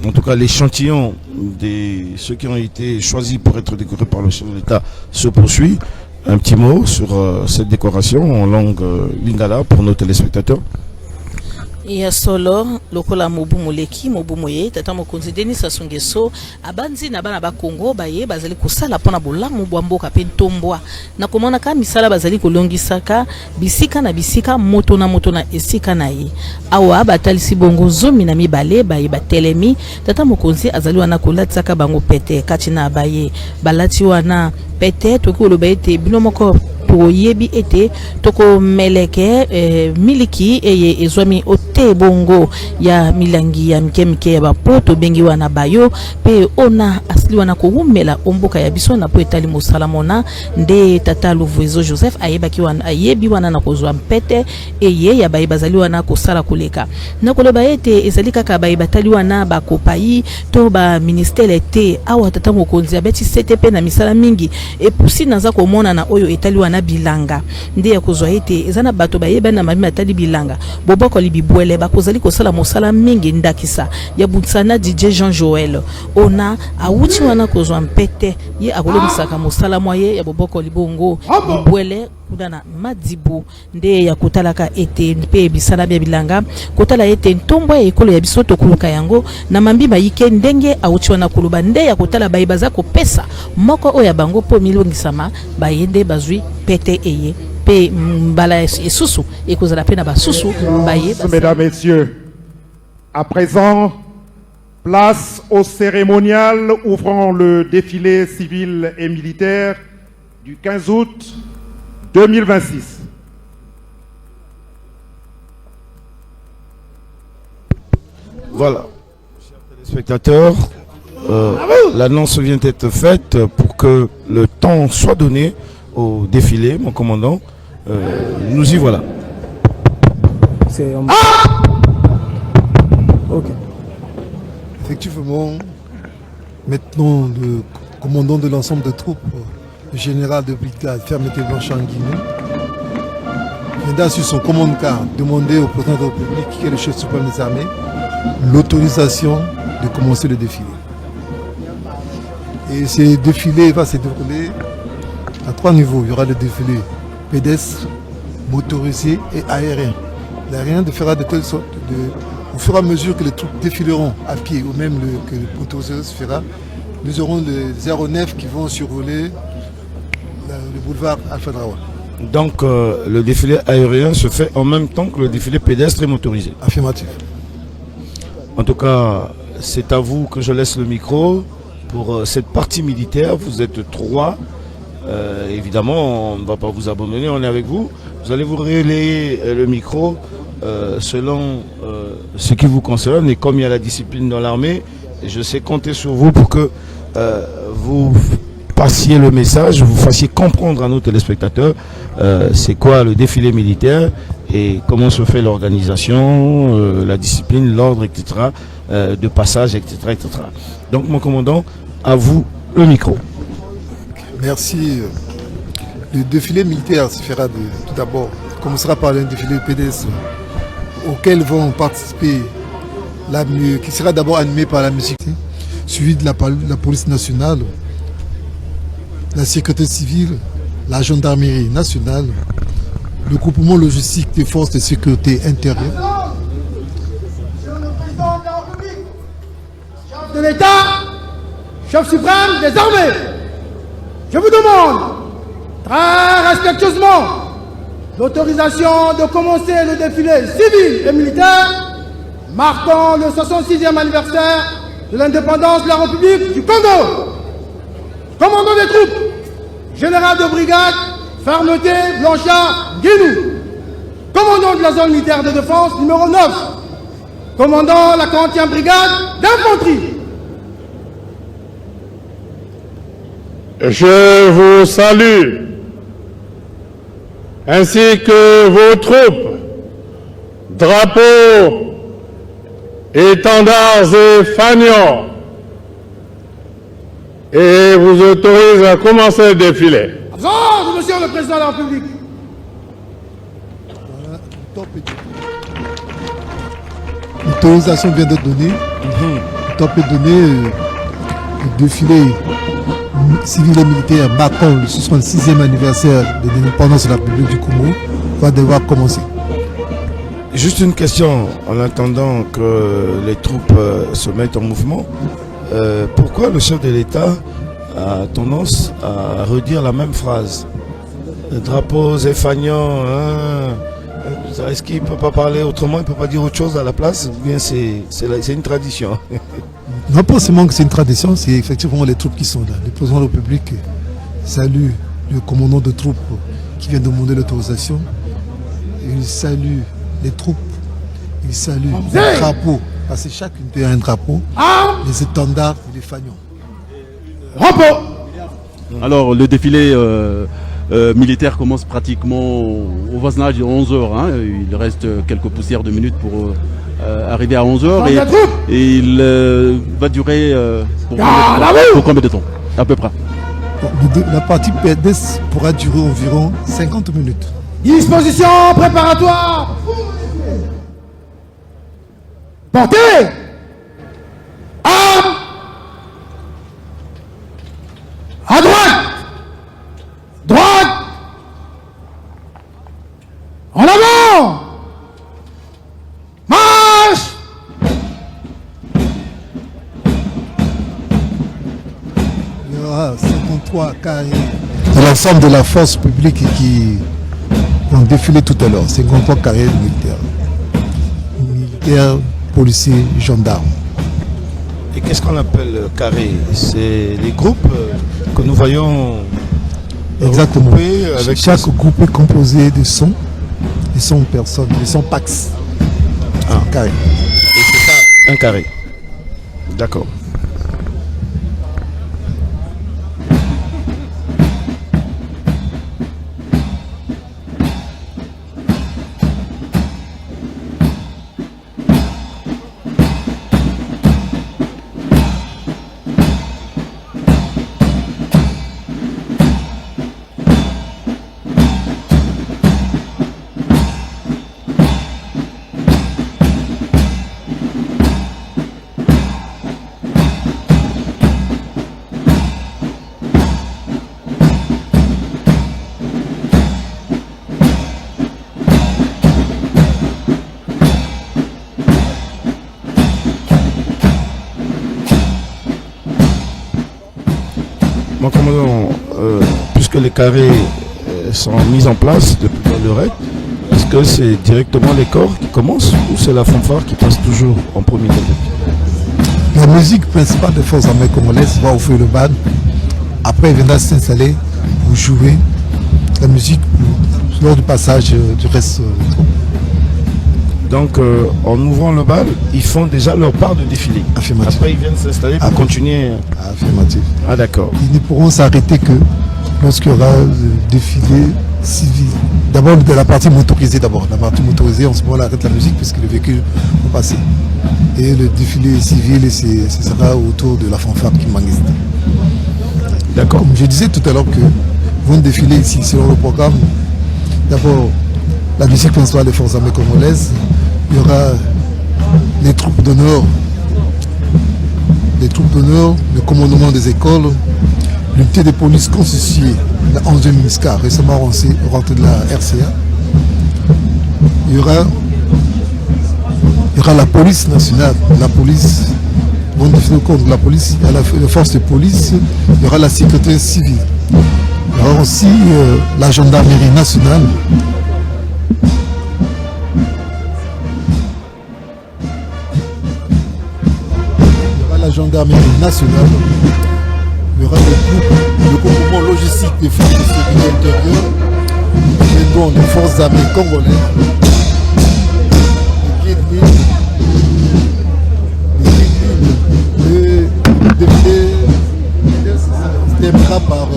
en tout cas l'échantillon de ceux qui ont été choisis pour être décorés par le chef de l'État se poursuit. Un petit mot sur cette décoration en langue lingala pour nos téléspectateurs. Ya solo lokola mobu moleki mobu moye tata mokonzi Denis Sassou Nguesso abanzi na bana ba Congo baye bazali kosala pona bolamu bwa mboka pe ntombwa na komona ka misala bazali kolongisaka bisika na bisika moto na esika na ye awa batalisi bongo zomi na mibale baye batelemi tata mokonzi azali wana kolatsaka bango pete kati na baye balati wana pete to ko loba ete bino moko toyebi ete toko meleke miliki eye ezwami ote bongo ya milangi ya mkemke ya bapoto bengi wana bayo pe ona asili wana koumela omboka ya biso na po etali mosalamona nde tata Luvuezo Joseph ayebaki wana ayebi wana na kozwa mpete eye ya baye bazali wana kosala koleka na koloba ete ezali kaka baye batali wana bakopai to ba ministère te awa tata mokonzi abeti CTP na misala mingi e pusi naza komona na oyo etali wana bilanga nde ya kozwa ete ezana bato bayeba na mami atali bilanga boboko libibwele bakozali kosala mosala mingi ndakisa ya butsana DJ Jean Joël ona awuti wana kozwa mpete ye akolobisaka mosala moye ya boboko libongo libwele kudana madibu nde ya kotalaka ete mpe bisala bya bilanga kotala ete ntombo ya ekolo ya biso tokuluka yango na mambi bayike ndenge awuti wana kuluba nde ya kotala bayi baza kopesa moko oya bango po milongisama bayende bazwi pete eye pe mbala esusu ekozala pe na basusu baye. Mesdames, Messieurs, à présent, place au cérémonial ouvrant le défilé civil et militaire du 15 août 2026. Voilà. Chers téléspectateurs, l'annonce vient d'être faite pour que le temps soit donné au défilé, mon commandant. Nous y voilà. Okay. Effectivement, maintenant le commandant de l'ensemble des troupes, le général de brigade Fermeté Blanchet-Guinou, vient sur son commande-car demander au président de la République, qui est le chef suprême des armées, l'autorisation de commencer le défilé. Et ce défilé va se dérouler à 3 niveaux. Il y aura le défilé pédestre, motorisé et aérien. L'aérien fera de telle sorte, au fur et à mesure que les troupes défileront à pied ou même que le motorisé se fera, nous aurons les aéronefs qui vont survoler le boulevard Alfred Raoul. Donc le défilé aérien se fait en même temps que le défilé pédestre et motorisé. Affirmatif. En tout cas, c'est à vous que je laisse le micro pour cette partie militaire. Vous êtes 3. Évidemment, on ne va pas vous abandonner, on est avec vous. Vous allez vous relayer le micro selon ce qui vous concerne. Et comme il y a la discipline dans l'armée, je sais compter sur vous pour que vous passiez le message, vous fassiez comprendre à nos téléspectateurs c'est quoi le défilé militaire et comment se fait l'organisation, la discipline, l'ordre, etc., de passage, etc., etc. Donc mon commandant, à vous le micro. Merci. Le défilé militaire se fera tout d'abord, commencera par un défilé pédestre auquel vont participer qui sera d'abord animé par la musique, suivi de la police nationale, la sécurité civile, la gendarmerie nationale, le groupement logistique des forces de sécurité intérieure. Monsieur le Président de la République, chef de l'État, chef suprême des armées, je vous demande très respectueusement l'autorisation de commencer le défilé civil et militaire marquant le 66e anniversaire de l'indépendance de la République du Congo. Commandant des troupes, général de brigade, Fermeté Blanchet-Guinou. Commandant de la zone militaire de défense numéro 9. Commandant la 40e brigade d'infanterie. Je vous salue, ainsi que vos troupes, drapeaux, étendards et fanions, et vous autorise à commencer le défilé. Absence, Monsieur le Président de la République. L'autorisation vient d'être donnée. Le top est donné. Le défilé civil et militaire marquant le 66e anniversaire de l'indépendance de la République du Congo va devoir commencer. Juste une question, en attendant que les troupes se mettent en mouvement. Pourquoi le chef de l'État a tendance à redire la même phrase? Drapeaux effagnants, est-ce qu'il ne peut pas parler autrement, il ne peut pas dire autre chose à la place? Ou bien c'est une tradition? Non, pas seulement que c'est une tradition, c'est effectivement les troupes qui sont là. Le président de la République salue le commandant de troupes qui vient demander l'autorisation. Il salue les troupes, il salue les drapeaux, parce que chacune a un drapeau, les étendards et les fanions. Alors le défilé militaire commence pratiquement au voisinage de 11h. Hein. Il reste quelques poussières de minutes pour arriver à 11h et il va durer pour combien de temps à peu près? La partie pédestre pourra durer environ 50 minutes. Disposition préparatoire. Portez. Armes. À droite. Droite. En avant. Marche. Il y aura 53 carrés de l'ensemble de la force publique qui ont défilé tout à l'heure. 53 carrés militaires. Militaires, policiers, gendarmes. Et qu'est-ce qu'on appelle carré? C'est les groupes que nous voyons. Exactement. Avec chaque groupe est composé de 100 personnes, de 100 pax. Carré. Et c'est ça, Un carré. D'accord. Mon commandant, puisque les carrés sont mis en place depuis le RAID, est-ce que c'est directement les corps qui commencent ou c'est la fanfare qui passe toujours en premier lieu? La musique principale des forces armées congolaises va ouvrir le bal. Après, il viendra s'installer pour jouer la musique lors du passage du reste des troupes. Donc, en ouvrant le bal, ils font déjà leur part de défilé. Affirmatif. Après, ils viennent s'installer pour continuer. Affirmatif. Ah, d'accord. Ils ne pourront s'arrêter que lorsqu'il y aura le défilé civil. D'abord, de la partie motorisée d'abord. La partie motorisée, en ce moment, on arrête la musique puisque les véhicules vont passer. Et le défilé civil, ce sera autour de la fanfare qui manifeste. D'accord. Comme je disais tout à l'heure que vont défiler ici selon le programme. D'abord, la musique principale des forces armées congolaises. Il y aura les troupes d'honneur, le commandement des écoles, l'unité de police constituée, la 11e MINUSCA, récemment rentrée de la RCA. Il y aura la police nationale, la police, vont définir contre la police, il y a la force de police, il y aura la sécurité civile. Il y aura aussi la gendarmerie nationale. La gendarmerie nationale, il y aura le groupement logistique des forces de sécurité intérieure, et donc les forces armées congolaises, le défilé se terminera par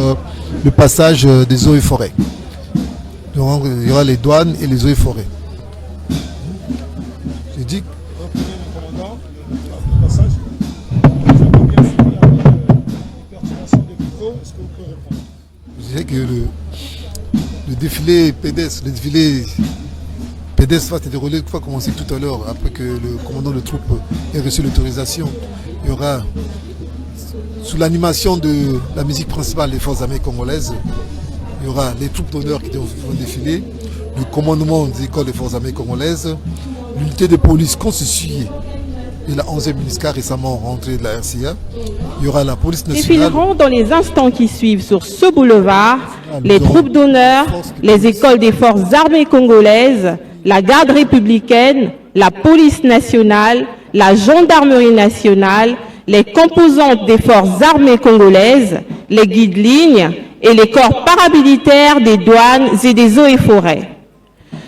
le passage des eaux et forêts. Donc, il y aura les douanes et les eaux et forêts. J'ai dit je disais que le défilé pédestre, va se dérouler, va commencer tout à l'heure, après que le commandant de troupes ait reçu l'autorisation. Il y aura, sous l'animation de la musique principale des forces armées congolaises, il y aura les troupes d'honneur qui vont défiler, le commandement des écoles des forces armées congolaises, l'unité de police constituée et la 11e MINUSCA récemment rentrée de la RCA. Il y aura la police nationale. Défileront dans les instants qui suivent sur ce boulevard les troupes d'honneur, les écoles des forces armées congolaises, la garde républicaine, la police nationale, la gendarmerie nationale, les composantes des forces armées congolaises, les guides-lignes et les corps paramilitaires des douanes et des eaux et forêts.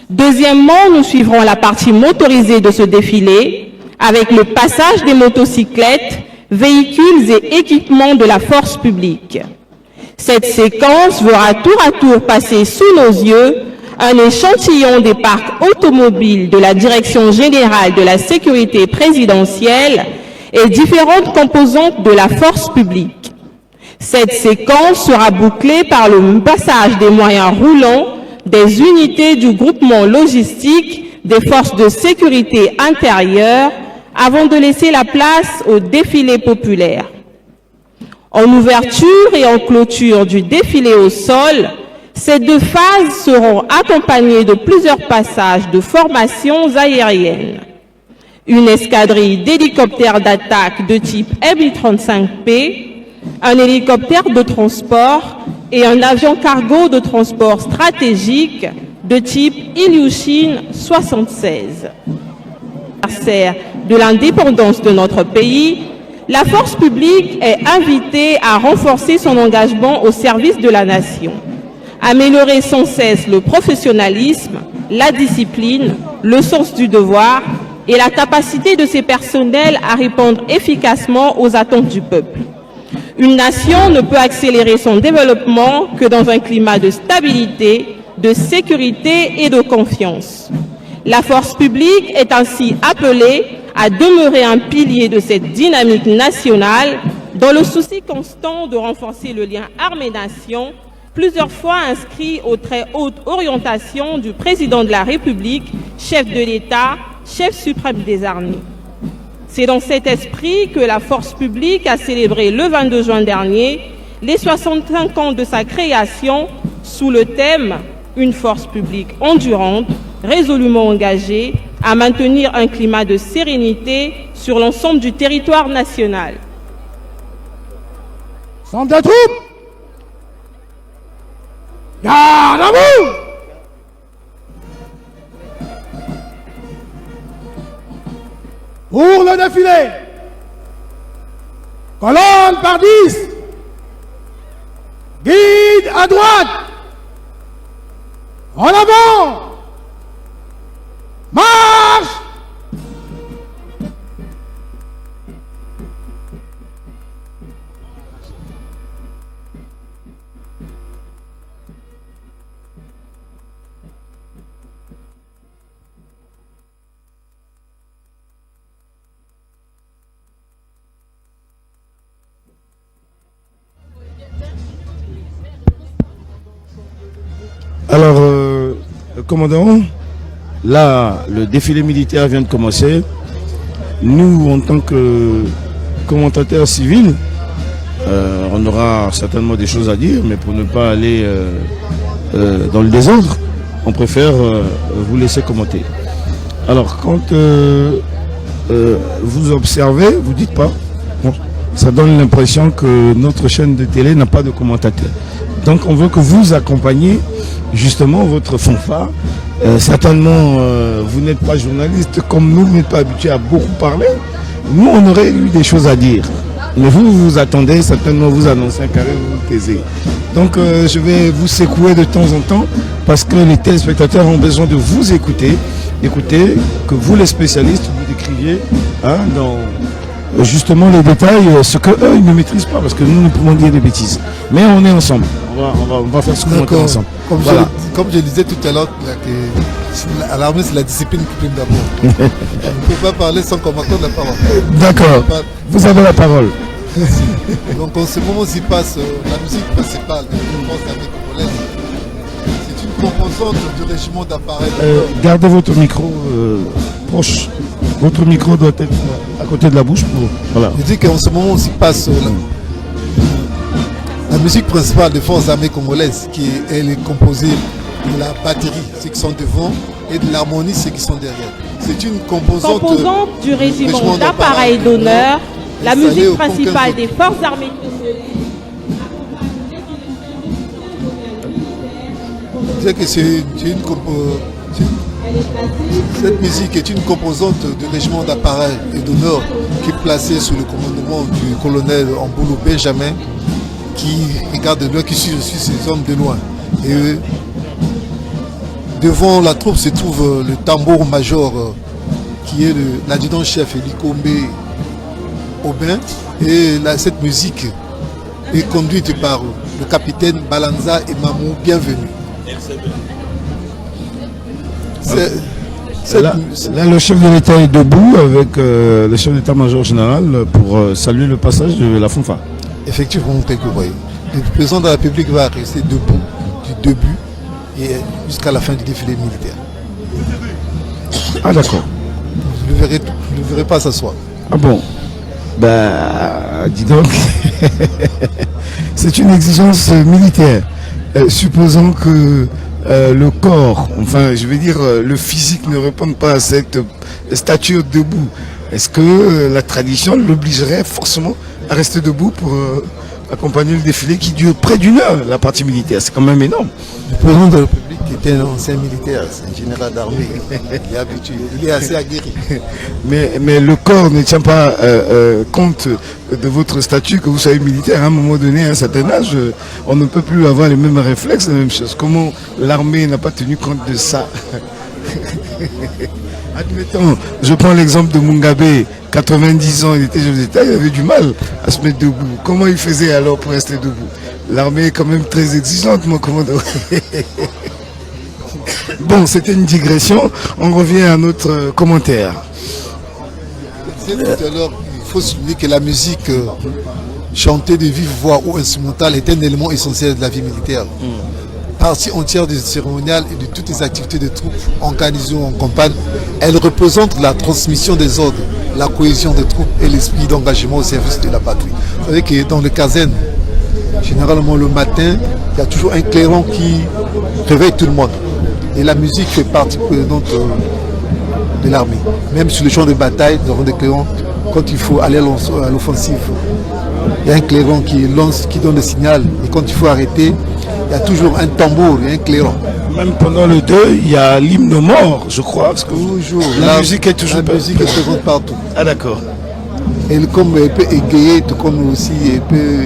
Deuxièmement, nous suivrons la partie motorisée de ce défilé avec le passage des motocyclettes, véhicules et équipements de la force publique. Cette séquence verra tour à tour passer sous nos yeux un échantillon des parcs automobiles de la Direction générale de la sécurité présidentielle et différentes composantes de la force publique. Cette séquence sera bouclée par le passage des moyens roulants des unités du groupement logistique des forces de sécurité intérieure avant de laisser la place au défilé populaire. En ouverture et en clôture du défilé au sol, ces deux phases seront accompagnées de plusieurs passages de formations aériennes. Une escadrille d'hélicoptères d'attaque de type Mi-35P, un hélicoptère de transport et un avion cargo de transport stratégique de type Ilyushin 76. De l'indépendance de notre pays, la force publique est invitée à renforcer son engagement au service de la nation, améliorer sans cesse le professionnalisme, la discipline, le sens du devoir et la capacité de ses personnels à répondre efficacement aux attentes du peuple. Une nation ne peut accélérer son développement que dans un climat de stabilité, de sécurité et de confiance. La force publique est ainsi appelée à demeurer un pilier de cette dynamique nationale dans le souci constant de renforcer le lien armée-nation, plusieurs fois inscrit aux très hautes orientations du président de la République, chef de l'État, chef suprême des armées. C'est dans cet esprit que la force publique a célébré le 22 juin dernier les 65 ans de sa création sous le thème « Une force publique endurante, résolument engagée à maintenir un climat de sérénité sur l'ensemble du territoire national ». Centre de troupes, garde à vous. Pour le défilé, colonne par 10, guide à droite, en avant, marche. Alors, commandant, là, le défilé militaire vient de commencer. Nous, en tant que commentateurs civils, on aura certainement des choses à dire, mais pour ne pas aller dans le désordre, on préfère vous laisser commenter. Alors, quand vous observez, vous dites pas, bon, ça donne l'impression que notre chaîne de télé n'a pas de commentateurs. Donc, on veut que vous accompagniez justement votre fanfare. Certainement, vous n'êtes pas journaliste comme nous, vous n'êtes pas habitués à beaucoup parler. Nous, on aurait eu des choses à dire. Mais vous, vous attendez, certainement vous annoncez un carré, vous vous taisez. Donc, je vais vous secouer de temps en temps parce que les téléspectateurs ont besoin de vous écouter. Écoutez, que vous, les spécialistes, vous décriviez dans justement les détails, ce qu'eux, ils ne maîtrisent pas parce que nous pouvons dire des bêtises. Mais on est ensemble. On va faire ce qu'on est ensemble. Comme je disais tout à l'heure, à l'armée, c'est la discipline qui prime d'abord. On ne peut pas parler sans commenter la parole. D'accord. Vous avez la parole. Merci. Donc en ce moment s'y passe la musique principale de la force armée congolaise. C'est une composante du régiment d'appareil. Gardez votre micro proche. Votre micro doit être à côté de la bouche. Voilà. Je dis qu'en ce moment s'y passe la musique principale des forces armées congolaises, elle est composée de la batterie, ceux qui sont devant, et de l'harmonie, ceux qui sont derrière. C'est une composante du régiment d'appareil d'honneur, la musique principale des forces armées congolaises. Je dis que cette musique est une composante du régiment d'appareil et d'honneur qui est placée sous le commandement du colonel Amboulou Benjamin, qui regarde de loin, qui suit ces hommes de loin. Et devant la troupe se trouve le tambour-major qui est l'adjudant-chef Elikombe Aubin. Et cette musique est conduite par le capitaine Balanza et Mamou. Bienvenue. Là, le chef de l'État est debout avec le chef d'état-major général pour saluer le passage de la fanfare. Effectivement, le président de la République va rester debout du début et jusqu'à la fin du défilé militaire. Ah d'accord. Je ne verrai pas s'asseoir. Ah bon. Ben, dis donc, c'est une exigence militaire. Supposons que le corps, enfin je veux dire le physique ne réponde pas à cette stature debout. Est-ce que la tradition l'obligerait forcément à rester debout pour accompagner le défilé qui dure près d'une heure, la partie militaire? C'est quand même énorme. Le président de la République était un ancien militaire, c'est un général d'armée. Il est habitué, il est assez aguerri. Mais le corps ne tient pas compte de votre statut, que vous soyez militaire. À un moment donné, à un certain âge, on ne peut plus avoir les mêmes réflexes, les mêmes choses. Comment l'armée n'a pas tenu compte de ça? Admettons, je prends l'exemple de Mugabe, 90 ans, il était chef d'État, il avait du mal à se mettre debout. Comment il faisait alors pour rester debout? L'armée est quand même très exigeante, mon commandant. Bon, c'était une digression. On revient à notre commentaire. Tout à l'heure, il faut souligner que la musique chantée de vive voix ou instrumentale est un élément essentiel de la vie militaire. Partie entière des cérémoniales et de toutes les activités de troupes organisées en campagne, elle représente la transmission des ordres, la cohésion des troupes et l'esprit d'engagement au service de la patrie. Vous savez que dans les casernes, généralement le matin, il y a toujours un clairon qui réveille tout le monde. Et la musique fait partie prenante de l'armée. Même sur le champ de bataille, nous avons des clairons. Quand il faut aller à l'offensive, il y a un clairon qui lance, qui donne le signal. Et quand il faut arrêter, il y a toujours un tambour et un clairon. Même pendant le deuil, il y a l'hymne mort, je crois. Parce que toujours. La musique est toujours présente partout. Ah d'accord. Et comme elle peut égayer, tout comme aussi elle peut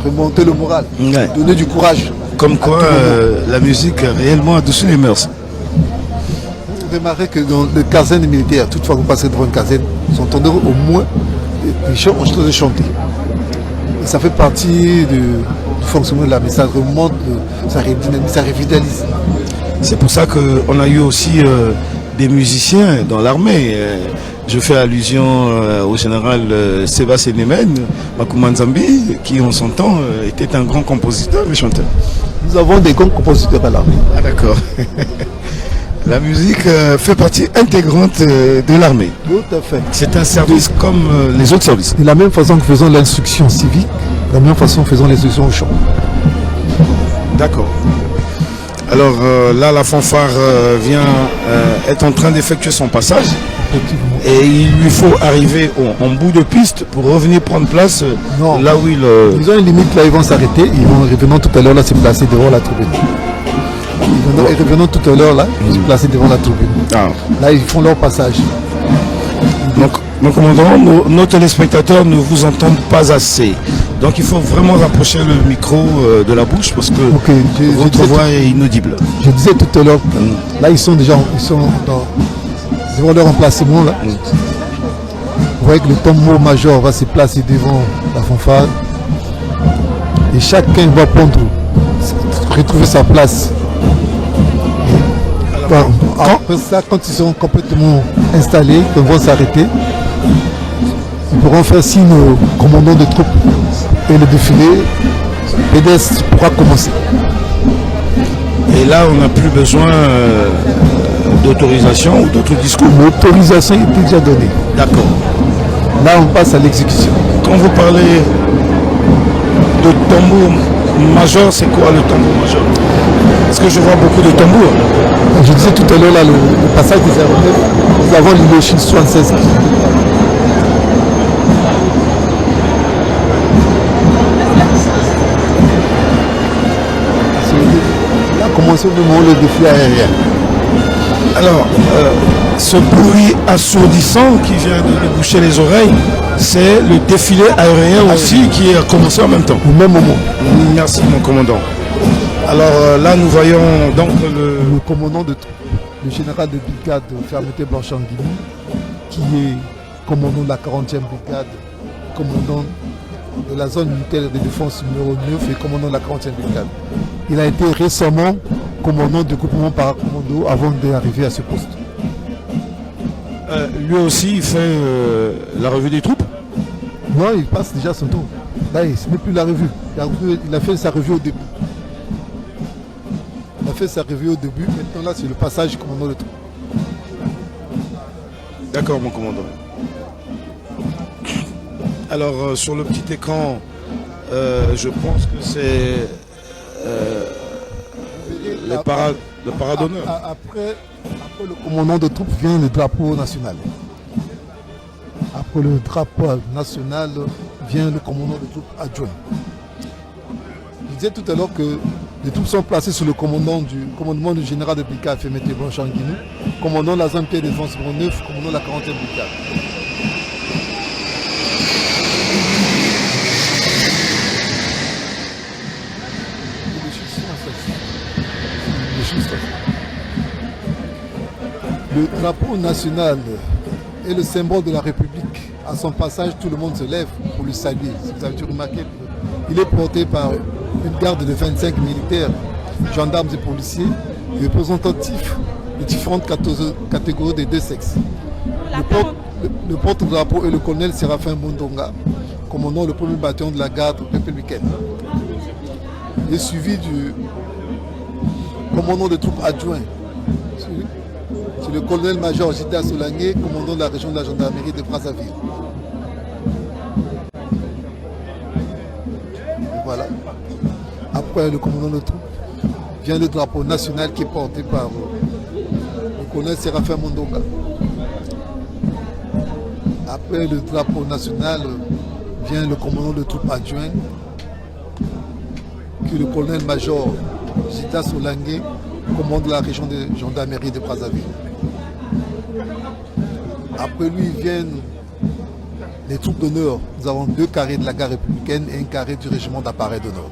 remonter le moral, donner du courage. Comme quoi la musique réellement a dessus les mœurs. Vous remarquez que dans les casernes militaires, toutefois que vous passez devant une caserne, vous entendez au moins les gens en train de chanter. Et ça fait partie du fonctionnement de l'armée, ça remonte, ça redynamise, ça revitalise. C'est pour ça qu'on a eu aussi des musiciens dans l'armée. Je fais allusion au général Seba Senemen, Makumanzambi, qui on s'entend était un grand compositeur et chanteur. Nous avons des grands compositeurs à l'armée. Ah d'accord. La musique fait partie intégrante de l'armée. Tout à fait. C'est un service comme les autres services. De la même façon que faisons l'instruction civique, de la même façon que faisons l'instruction au champ. D'accord. Alors là, la fanfare est en train d'effectuer son passage. Et il lui faut arriver en bout de piste pour revenir prendre place là où il... Ils ont une limite, là ils vont s'arrêter. Ils vont revenant tout à l'heure là se placer devant la tribune. Et revenant tout à l'heure là, se placer devant la tribune. Ah. Là ils font leur passage. Donc, mon commandant, nos téléspectateurs ne vous entendent pas assez. Donc il faut vraiment rapprocher le micro de la bouche parce que votre voix est inaudible. Je disais tout à l'heure, là ils sont devant leur emplacement là. Vous voyez que le tambour major va se placer devant la fanfare. Et chacun va retrouver sa place. Après ça, quand ils seront complètement installés, ils vont s'arrêter. Ils pourront faire signe au commandant de troupes et le défilé pédestre pourra commencer. Et là, on n'a plus besoin d'autorisation ou d'autres discours. L'autorisation est déjà donnée. D'accord. Là, on passe à l'exécution. Quand vous parlez de tambour major, c'est quoi le tambour major? Parce que je vois beaucoup de tambours. Je disais tout à l'heure, là, le passage des aéronefs, nous avons l'Hiroshima 76. Là, commençons vraiment le défi aérien. Alors, ce bruit assourdissant qui vient de boucher les oreilles, c'est le défilé aérien aussi qui a commencé en même temps. Au même moment. Merci mon commandant. Alors là, nous voyons donc le commandant de le général de brigade de Fermeté Blanche-en-Guinée, qui est commandant de la 40e brigade, commandant de la zone militaire de défense numéro 9 et commandant de la 40e brigade. Il a été récemment commandant de groupement paracommando avant d'arriver à ce poste. Lui aussi, il fait la revue des troupes? Non, il passe déjà son tour. Là, ce n'est plus la revue. Il a fait sa revue au début. Il a fait sa revue au début. Maintenant, là, c'est le passage du commandant de troupes. D'accord, mon commandant. Alors, sur le petit écran, je pense que c'est le parade d'honneur. Après le commandant de troupes vient le drapeau national. Après le drapeau national vient le commandant de troupes adjoint. Je disais tout à l'heure que les troupes sont placées sous le commandement du général de brigade Fermeté Blanche-en-Guinée, commandant de la zone de défense numéro 9, commandant de la 40e brigade. Le drapeau national est le symbole de la République. À son passage, tout le monde se lève pour le saluer. Si vous avez remarqué, il est porté par une garde de 25 militaires, gendarmes et policiers, représentatifs de différentes catégories des deux sexes. Le porte-drapeau est le colonel Séraphin Mondonga, commandant le premier bataillon de la garde républicaine. Il est suivi du commandant de troupes adjoint. C'est le colonel-major Gita Solangué, commandant de la région de la gendarmerie de Brazzaville. Voilà. Après le commandant de troupes, vient le drapeau national qui est porté par le colonel Séraphin Mondonga. Après le drapeau national, vient le commandant de troupes adjoint, qui est le colonel-major Gita Solangué, commandant de la région de gendarmerie de Brazzaville. Après lui viennent les troupes d'honneur. Nous avons 2 carrés de la garde républicaine et un carré du régiment d'appareil d'honneur.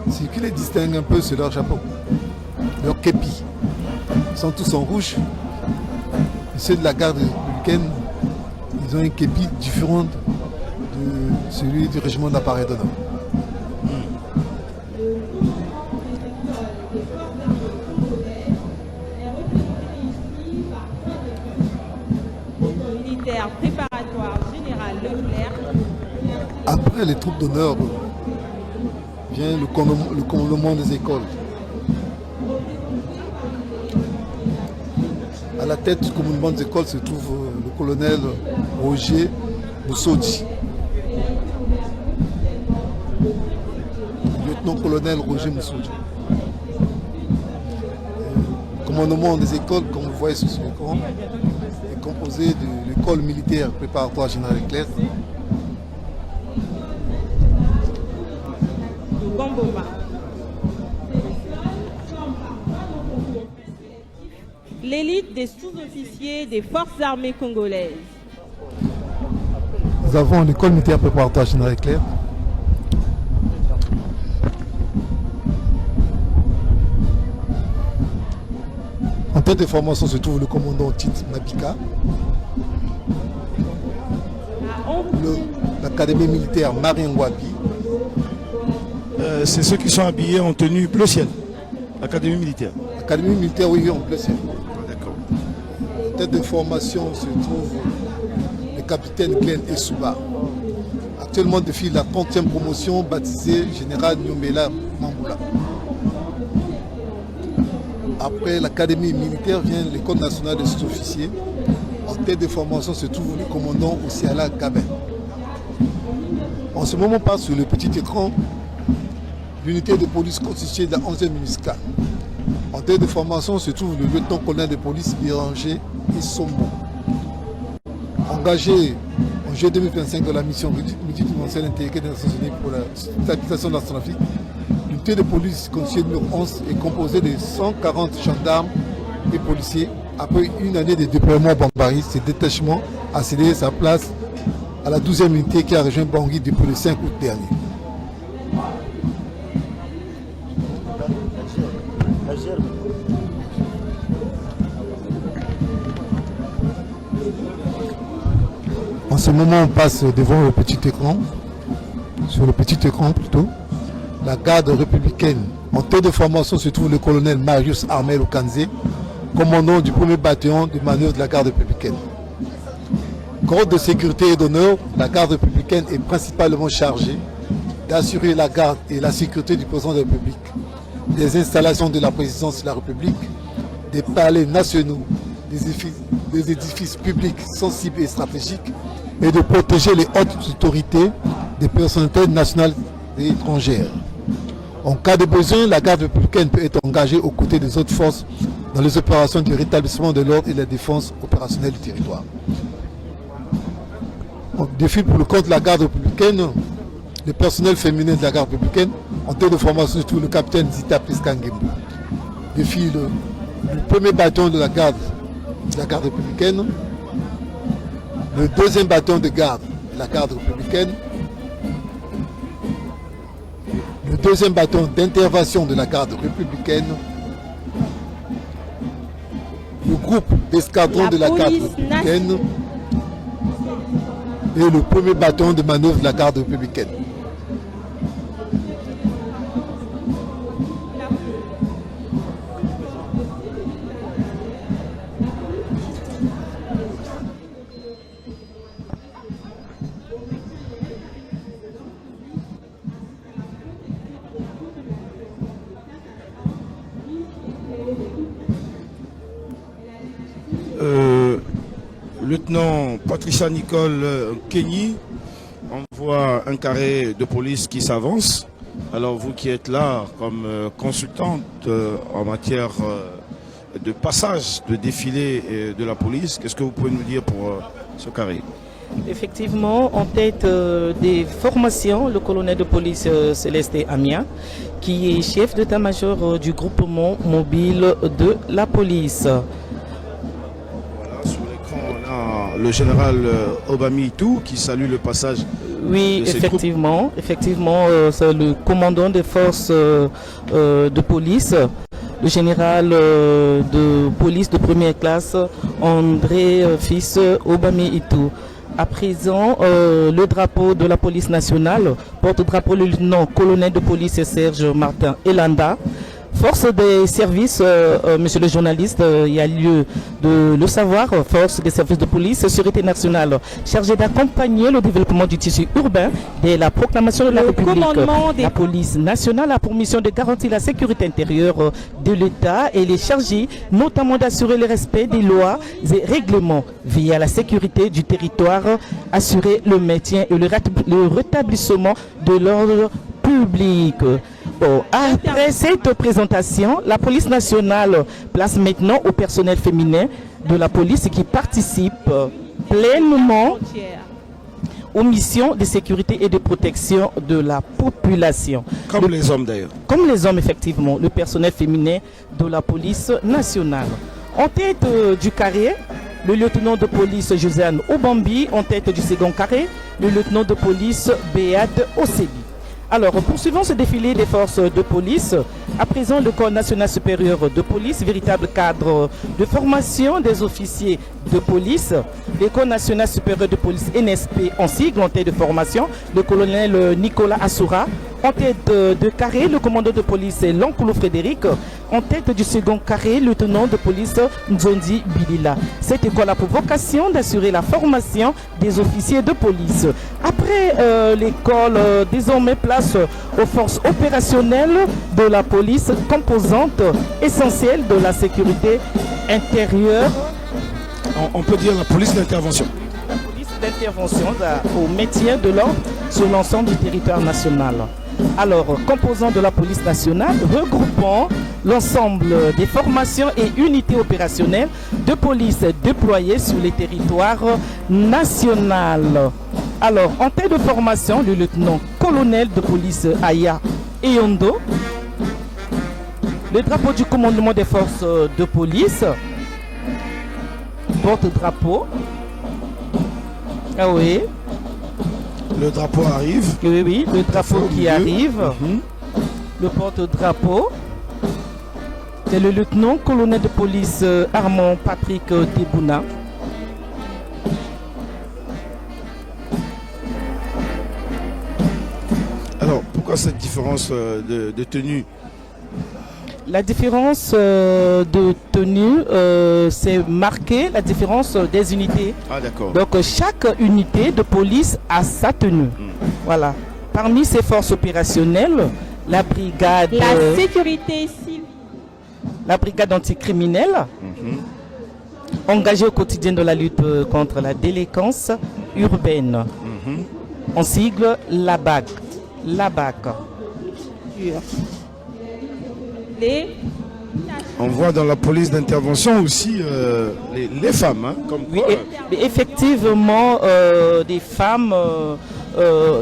Ce qui les distingue un peu, c'est leur chapeau, leur képi. Ils sont tous en rouge. Et ceux de la garde républicaine, ils ont un képi différent de celui du régiment d'appareil d'honneur. Préparatoire général Leclerc. Après les troupes d'honneur vient le commandement des écoles. À la tête du commandement des écoles se trouve le colonel Roger Moussodi. Le lieutenant-colonel Roger Moussodi. Le commandement des écoles, comme vous voyez sur ce écran, est composé de l'école militaire préparatoire général Leclerc. L'élite des sous-officiers des forces armées congolaises. Nous avons l'école militaire préparatoire général Leclerc. En tête de formation se trouve le commandant Tite Mabika. L'académie militaire Marien Wabi. C'est ceux qui sont habillés en tenue bleu ciel. L'académie militaire. L'académie militaire, oui, en bleu ciel. D'accord. En tête de formation se trouve le capitaine Glenn Essouba. Actuellement défile la 30e promotion baptisée Général Nyombela Mamboula. Après l'académie militaire vient l'école nationale des sous-officiers. En tête de formation se trouve le commandant Osiala Gabin. En ce moment passe sur le petit écran l'unité de police constituée de la 11e MINUSCA. En tête de formation se trouve le lieutenant-colonel de police Béranger Issombo. Engagé en juillet 2025 dans la mission multidimensionnelle intégrée des Nations Unies pour la stabilisation de la Centrafrique, l'unité de police constituée numéro 11 est composée de 140 gendarmes et policiers. Après une année de déploiement au Bambari, ce détachement a cédé sa place à la 12e unité qui a rejoint Bangui depuis le 5 août dernier. En ce moment, on passe devant le petit écran, sur le petit écran plutôt, la garde républicaine. En tête de formation se trouve le colonel Marius Armel Okanze, commandant du premier bataillon de manœuvre de la garde républicaine. Corps de sécurité et d'honneur, la garde républicaine est principalement chargée d'assurer la garde et la sécurité du président de la République, des installations de la présidence de la République, des palais nationaux, des édifices publics sensibles et stratégiques, et de protéger les hautes autorités des personnalités nationales et étrangères. En cas de besoin, la garde républicaine peut être engagée aux côtés des autres forces dans les opérations de rétablissement de l'ordre et de la défense opérationnelle du territoire. On défile pour le compte de la garde républicaine, le personnel féminin de la garde républicaine, en tête de formation surtout le capitaine Zita Piskangembo. Défile le premier bataillon de la garde républicaine, le deuxième bataillon de garde de la garde républicaine, le deuxième bataillon d'intervention de la garde républicaine le groupe d'escadron de la garde républicaine et le premier bâton de manœuvre de la garde républicaine. Lieutenant Patricia Nicole Kenny envoie un carré de police qui s'avance. Alors vous qui êtes là comme consultante en matière de passage, de défilé de la police, qu'est-ce que vous pouvez nous dire pour ce carré? Effectivement, en tête des formations, le colonel de police Céleste Amia, qui est chef d'état-major du groupement mobile de la police. Le général Obami Itou qui salue le passage. Oui, effectivement, c'est le commandant des forces de police, le général de police de première classe, André Fils Obami Itou. À présent, le drapeau de la police nationale, porte-drapeau le lieutenant-colonel de police Serge Martin Elanda. Force des services, monsieur le journaliste, il y a lieu de le savoir, force des services de police, sécurité nationale, chargée d'accompagner le développement du tissu urbain dès la proclamation de la République. La police nationale a pour mission de garantir la sécurité intérieure de l'État et les chargée notamment d'assurer le respect des lois et règlements via la sécurité du territoire, assurer le maintien et le rétablissement de l'ordre public. Bon, après cette présentation, la police nationale place maintenant au personnel féminin de la police qui participe pleinement aux missions de sécurité et de protection de la population. Comme les hommes d'ailleurs. Comme les hommes, effectivement, le personnel féminin de la police nationale. En tête du carré, le lieutenant de police Josiane Obambi. En tête du second carré, le lieutenant de police Béate Osebi. Alors, poursuivons ce défilé des forces de police. À présent, le Corps national supérieur de police, véritable cadre de formation des officiers de police. L'École nationale supérieure de police NSP en sigle, en tête de formation, le colonel Nicolas Assoura. En tête de carré, le commandant de police Lankulo Frédéric. En tête du second carré, le lieutenant de police Nzondi Bilila. Cette école a pour vocation d'assurer la formation des officiers de police. Après l'école, désormais place aux forces opérationnelles de la police, composante essentielle de la sécurité intérieure. On peut dire la police d'intervention. La police d'intervention au maintien de l'ordre sur l'ensemble du territoire national. Alors, composant de la police nationale, regroupant l'ensemble des formations et unités opérationnelles de police déployées sur les territoires nationaux. Alors, en tête de formation, le lieutenant-colonel de police Aya Eyondo, le drapeau du commandement des forces de police, porte-drapeau. Ah oui. Le drapeau arrive. Oui, oui, le drapeau qui arrive. Le porte-drapeau. C'est le lieutenant-colonel de police Armand Patrick Tebouna. Alors, pourquoi cette différence de tenue? La différence de tenue, c'est marqué la différence des unités. Ah, d'accord. Donc, chaque unité de police a sa tenue. Voilà. Parmi ces forces opérationnelles, la brigade... La sécurité civile. La brigade anticriminelle, engagée au quotidien de la lutte contre la délinquance urbaine. En sigle, la BAC. La BAC. On voit dans la police d'intervention aussi les femmes, hein, comme quoi. Oui, effectivement, des femmes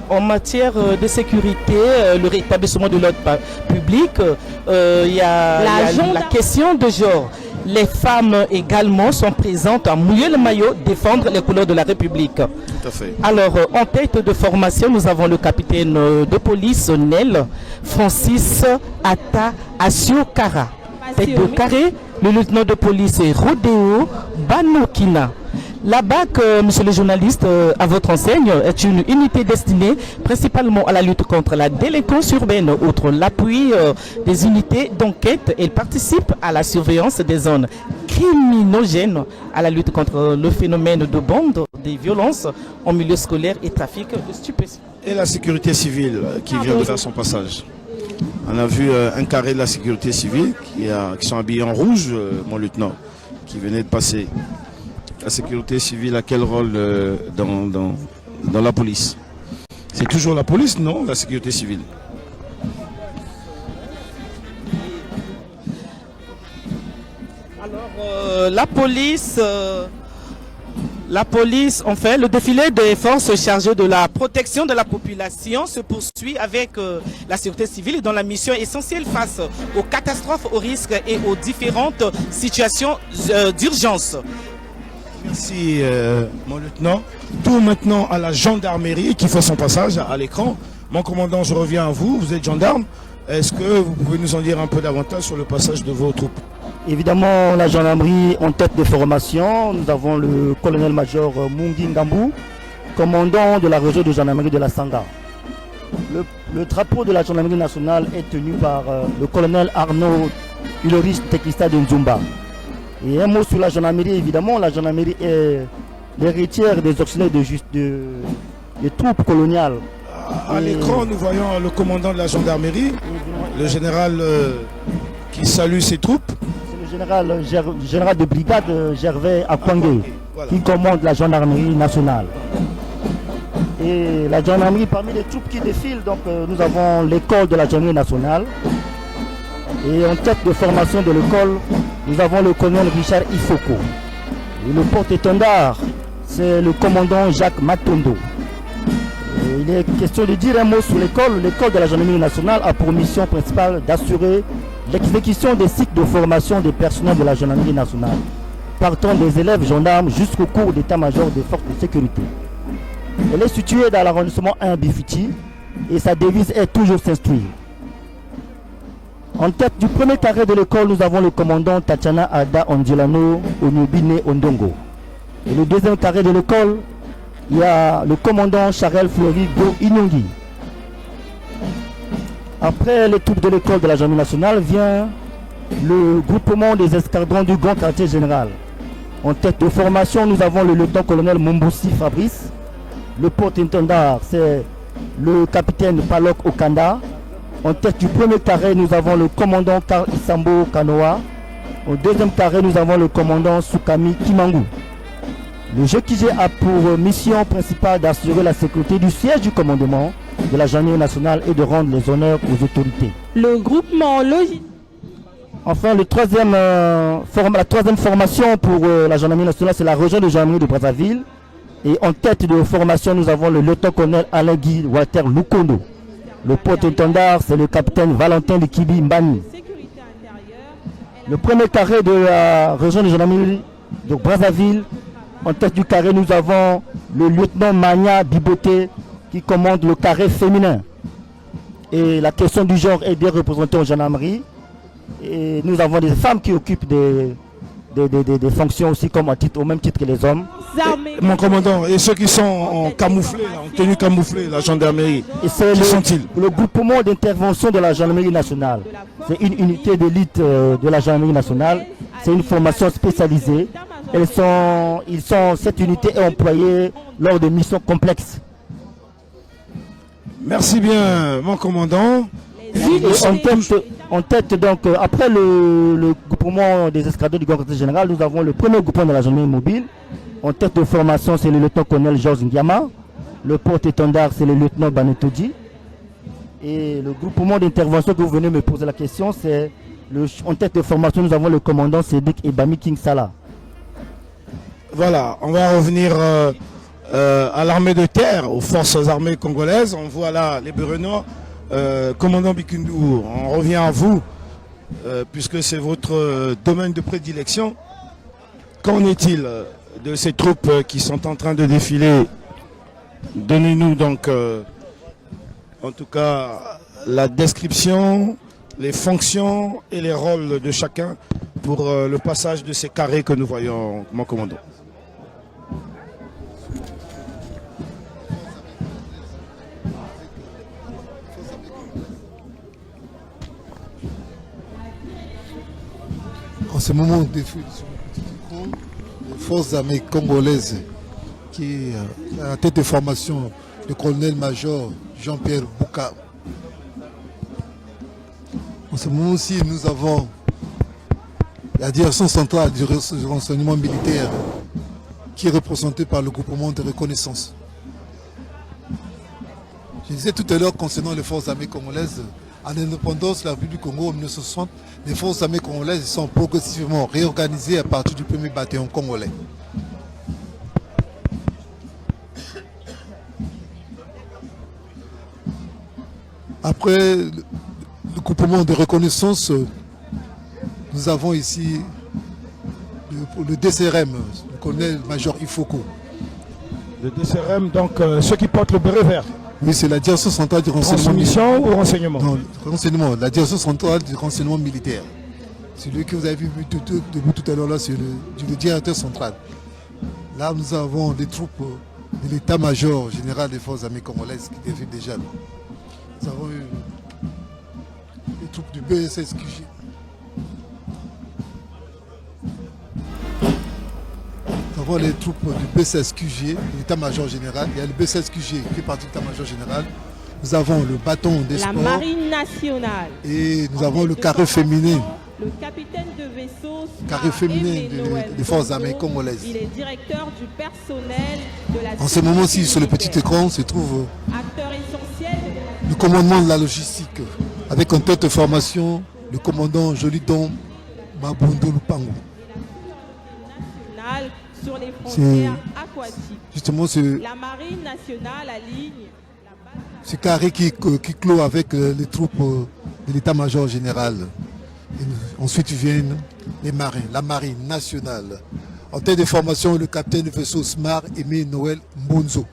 en matière de sécurité, le rétablissement de l'ordre public, il y a la question de genre. Les femmes également sont présentes à mouiller le maillot, défendre les couleurs de la République. Tout à fait. Alors, en tête de formation, nous avons le capitaine de police Nel Francis Atta Asiokara. Tête de carré, le lieutenant de police Rodeo Banokina. La BAC, monsieur le journaliste, à votre enseigne, est une unité destinée principalement à la lutte contre la délinquance urbaine. Outre l'appui des unités d'enquête, elle participe à la surveillance des zones criminogènes, à la lutte contre le phénomène de bandes, des violences en milieu scolaire et trafic de stupéfiants. Et la sécurité civile qui vient de faire son passage. On a vu un carré de la sécurité civile qui sont habillés en rouge, mon lieutenant, qui venait de passer. La sécurité civile a quel rôle dans la police? C'est toujours la police, non? La sécurité civile. Alors, la police, en fait, le défilé des forces chargées de la protection de la population se poursuit avec la sécurité civile dans la mission essentielle face aux catastrophes, aux risques et aux différentes situations d'urgence. Merci, mon lieutenant. Tout maintenant à la gendarmerie qui fait son passage à l'écran. Mon commandant, je reviens à vous. Vous êtes gendarme. Est-ce que vous pouvez nous en dire un peu davantage sur le passage de vos troupes? Évidemment, la gendarmerie en tête de formation. Nous avons le colonel-major Mungi Ngambou, commandant de la région de gendarmerie de la Sanga. Le drapeau de la gendarmerie nationale est tenu par le colonel Arnaud Ulrich Tekista de Nzumba. Et un mot sur la gendarmerie, évidemment, la gendarmerie est l'héritière des auxiliaires des troupes coloniales. À l'écran, nous voyons le commandant de la gendarmerie, le général qui salue ses troupes. C'est le général de brigade Gervais Akwangé, voilà, qui commande la gendarmerie nationale. Et la gendarmerie, parmi les troupes qui défilent, donc, nous avons l'école de la gendarmerie nationale. Et en tête de formation de l'école, nous avons le colonel Richard Ifoko. Et le porte-étendard, c'est le commandant Jacques Matondo. Et il est question de dire un mot sur l'école. L'école de la gendarmerie nationale a pour mission principale d'assurer l'exécution des cycles de formation des personnels de la gendarmerie nationale, partant des élèves gendarmes jusqu'au cours d'état-major des forces de sécurité. Elle est située dans l'arrondissement 1 Bifiti et sa devise est toujours s'instruire. En tête du premier carré de l'école, nous avons le commandant Tatiana Ada Ondilano Onyubine Ondongo. Et le deuxième carré de l'école, il y a le commandant Charel Fleury Go Inyongi. Après les troupes de l'école de la gendarmerie nationale vient le groupement des escadrons du grand quartier général. En tête de formation, nous avons le lieutenant-colonel Momboussi Fabrice. Le porte-étendard, c'est le capitaine Palok Okanda. En tête du premier carré, nous avons le commandant Karl Isambo Kanoa. Au deuxième carré, nous avons le commandant Soukami Kimangu. Le GQG a pour mission principale d'assurer la sécurité du siège du commandement de la gendarmerie nationale et de rendre les honneurs aux autorités. Le groupement logistique. Enfin, la troisième formation pour la gendarmerie nationale, c'est la région de gendarmerie de Brazzaville. Et en tête de formation, nous avons le lieutenant-colonel Alain Guy Walter Lukondo. Le porte-étendard, c'est le capitaine Valentin Likibi Mbani. Le premier carré de la région de gendarmerie de Brazzaville, en tête du carré, nous avons le lieutenant Mania Biboté qui commande le carré féminin. Et la question du genre est bien représentée en gendarmerie. Et nous avons des femmes qui occupent des fonctions aussi comme au même titre que les hommes. Mon commandant, et ceux qui sont en camouflé, en tenue camouflée, la gendarmerie, qui sont-ils? Le groupement d'intervention de la gendarmerie nationale. C'est une unité d'élite de la gendarmerie nationale. C'est une formation spécialisée. Cette unité est employée lors de missions complexes. Merci bien, mon commandant. En tête, donc, après le groupement des escadrons du grand quartier général, nous avons le premier groupement de la gendarmerie mobile. En tête de formation, c'est le lieutenant-colonel Georges Ndiama. Le porte-étendard, c'est le lieutenant Banetoji. Et le groupement d'intervention que vous venez me poser la question, c'est en tête de formation, nous avons le commandant Sédik Ebami King Salah. Voilà, on va revenir à l'armée de terre, aux forces armées congolaises. On voit là les Burenois. Commandant Bikundu, on revient à vous, puisque c'est votre domaine de prédilection. Qu'en est-il de ces troupes qui sont en train de défiler? Donnez-nous donc, en tout cas, la description, les fonctions et les rôles de chacun pour le passage de ces carrés que nous voyons, mon commandant. En ce moment, les forces armées congolaises qui est à la tête de formation, le colonel-major Jean-Pierre Bouka. En ce moment aussi, nous avons la direction centrale du renseignement militaire qui est représentée par le groupement de reconnaissance. Je disais tout à l'heure concernant les forces armées congolaises, à l'indépendance de la République du Congo en 1960, les forces armées congolaises sont progressivement réorganisées à partir du premier bataillon congolais. Après le groupement de reconnaissance, nous avons ici le DCRM, le colonel-major Ifoko. Le DCRM, donc ceux qui portent le béret vert. Oui, c'est la direction centrale du renseignement. Transmission ou renseignement? Non, renseignement, la direction centrale du renseignement militaire. Celui que vous avez vu debout tout à l'heure là, c'est le directeur central. Là, nous avons des troupes de l'état-major général des forces armées congolaises qui défilent déjà. Nous avons eu les troupes du BSSQG. Nous avons les troupes du BSSQG, l'état-major général. Il y a le BSSQG qui fait partie de l'état-major général. Nous avons le bâton des sports. La marine nationale. Et nous avons le carré féminin. Le capitaine de vaisseau Carré féminin des forces armées congolaises. Il est directeur du personnel de la. En ce moment-ci, sur le petit écran, se trouve acteur essentiel le commandement de la logistique, avec en tête de formation le commandant Jolidon Mabondo Lupango. Sur les frontières aquatiques. Justement, la marine nationale aligne ce carré qui clôt avec les troupes de l'état-major général. Et ensuite viennent les marins, la marine nationale. En tête de formation, le capitaine de vaisseau Smar Aimé Noël Mbonzo,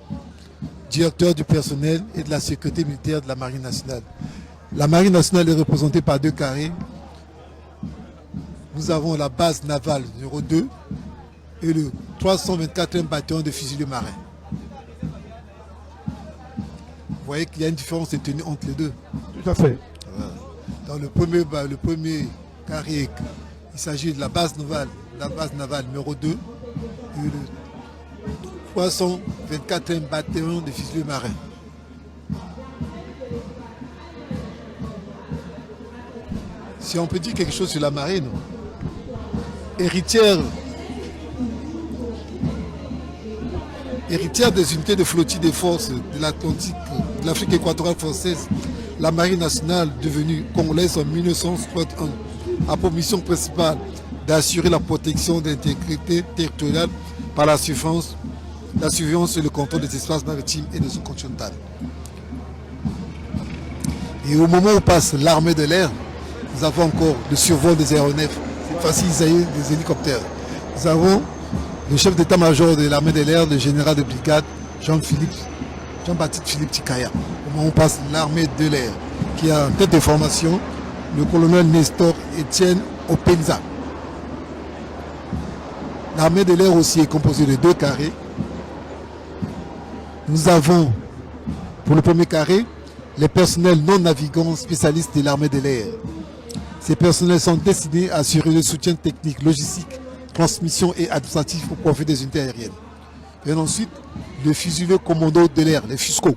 directeur du personnel et de la sécurité militaire de la marine nationale. La marine nationale est représentée par deux carrés. Nous avons la base navale numéro 2 et le 324e bataillon de fusiliers marins. Vous voyez qu'il y a une différence de tenue entre les deux. Tout à fait. Dans le premier carré, il s'agit de la base navale numéro 2 et le 324e bataillon de fusiliers marins. Si on peut dire quelque chose sur la marine, héritière des unités de flottille des forces de l'Atlantique, de l'Afrique équatoriale française, la marine nationale devenue congolaise en 1961 a pour mission principale d'assurer la protection de l'intégrité territoriale par la surveillance et le contrôle des espaces maritimes et des eaux continentales. Et au moment où passe l'armée de l'air, nous avons encore le survol des aéronefs, cette fois-ci des hélicoptères. Nous avons le chef d'état-major de l'armée de l'air, le général de brigade Jean-Baptiste Philippe Tikaya. Au moment où passe l'armée de l'air, qui a en tête de formation le colonel Nestor Etienne Openza. L'armée de l'air aussi est composée de deux carrés. Nous avons, pour le premier carré, les personnels non navigants spécialistes de l'armée de l'air. Ces personnels sont destinés à assurer le soutien technique, logistique, transmission et administratif au profit des unités aériennes. Et ensuite, le fusilier commando de l'air, les FUSCO,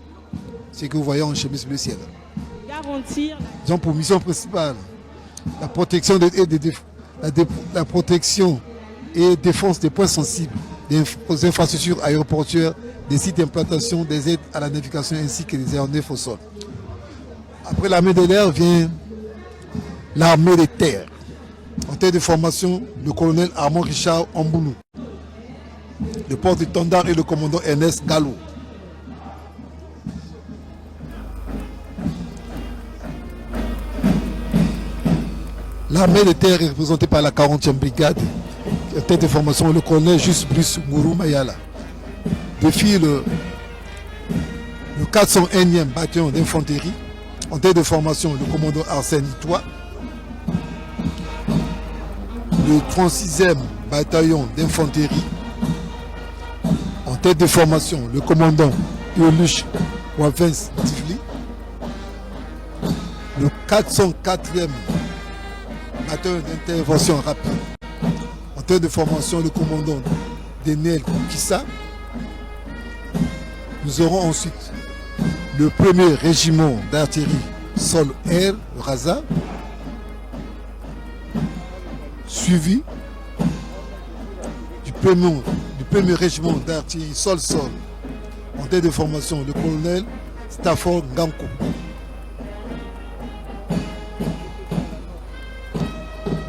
c'est que vous voyez en chemise bleu ciel. Garantir. Ils ont pour mission principale la protection la protection et défense des points sensibles, des infrastructures aéroportuaires, des sites d'implantation, des aides à la navigation ainsi que des aéronefs au sol. Après l'armée de l'air vient l'armée des terres. En tête de formation, le colonel Armand Richard Ambounou. Le porte-étendard et le commandant Ernest Gallo. L'armée des terres est représentée par la 40e brigade. En tête de formation, le colonel Juste Bruce Mourou Mayala. Défile le 401e bataillon d'infanterie. En tête de formation, le commandant Arsène Itois. le 36e bataillon d'infanterie. En tête de formation, le commandant Iolush Wafens Tivli. Le 404e bataillon d'intervention rapide. En tête de formation, le commandant Daniel Kissa. Nous aurons ensuite le 1er régiment d'artillerie sol-air, le RASA, suivi du 1er régiment d'artillerie sol-sol en tête de formation, le colonel Stafford Nganko.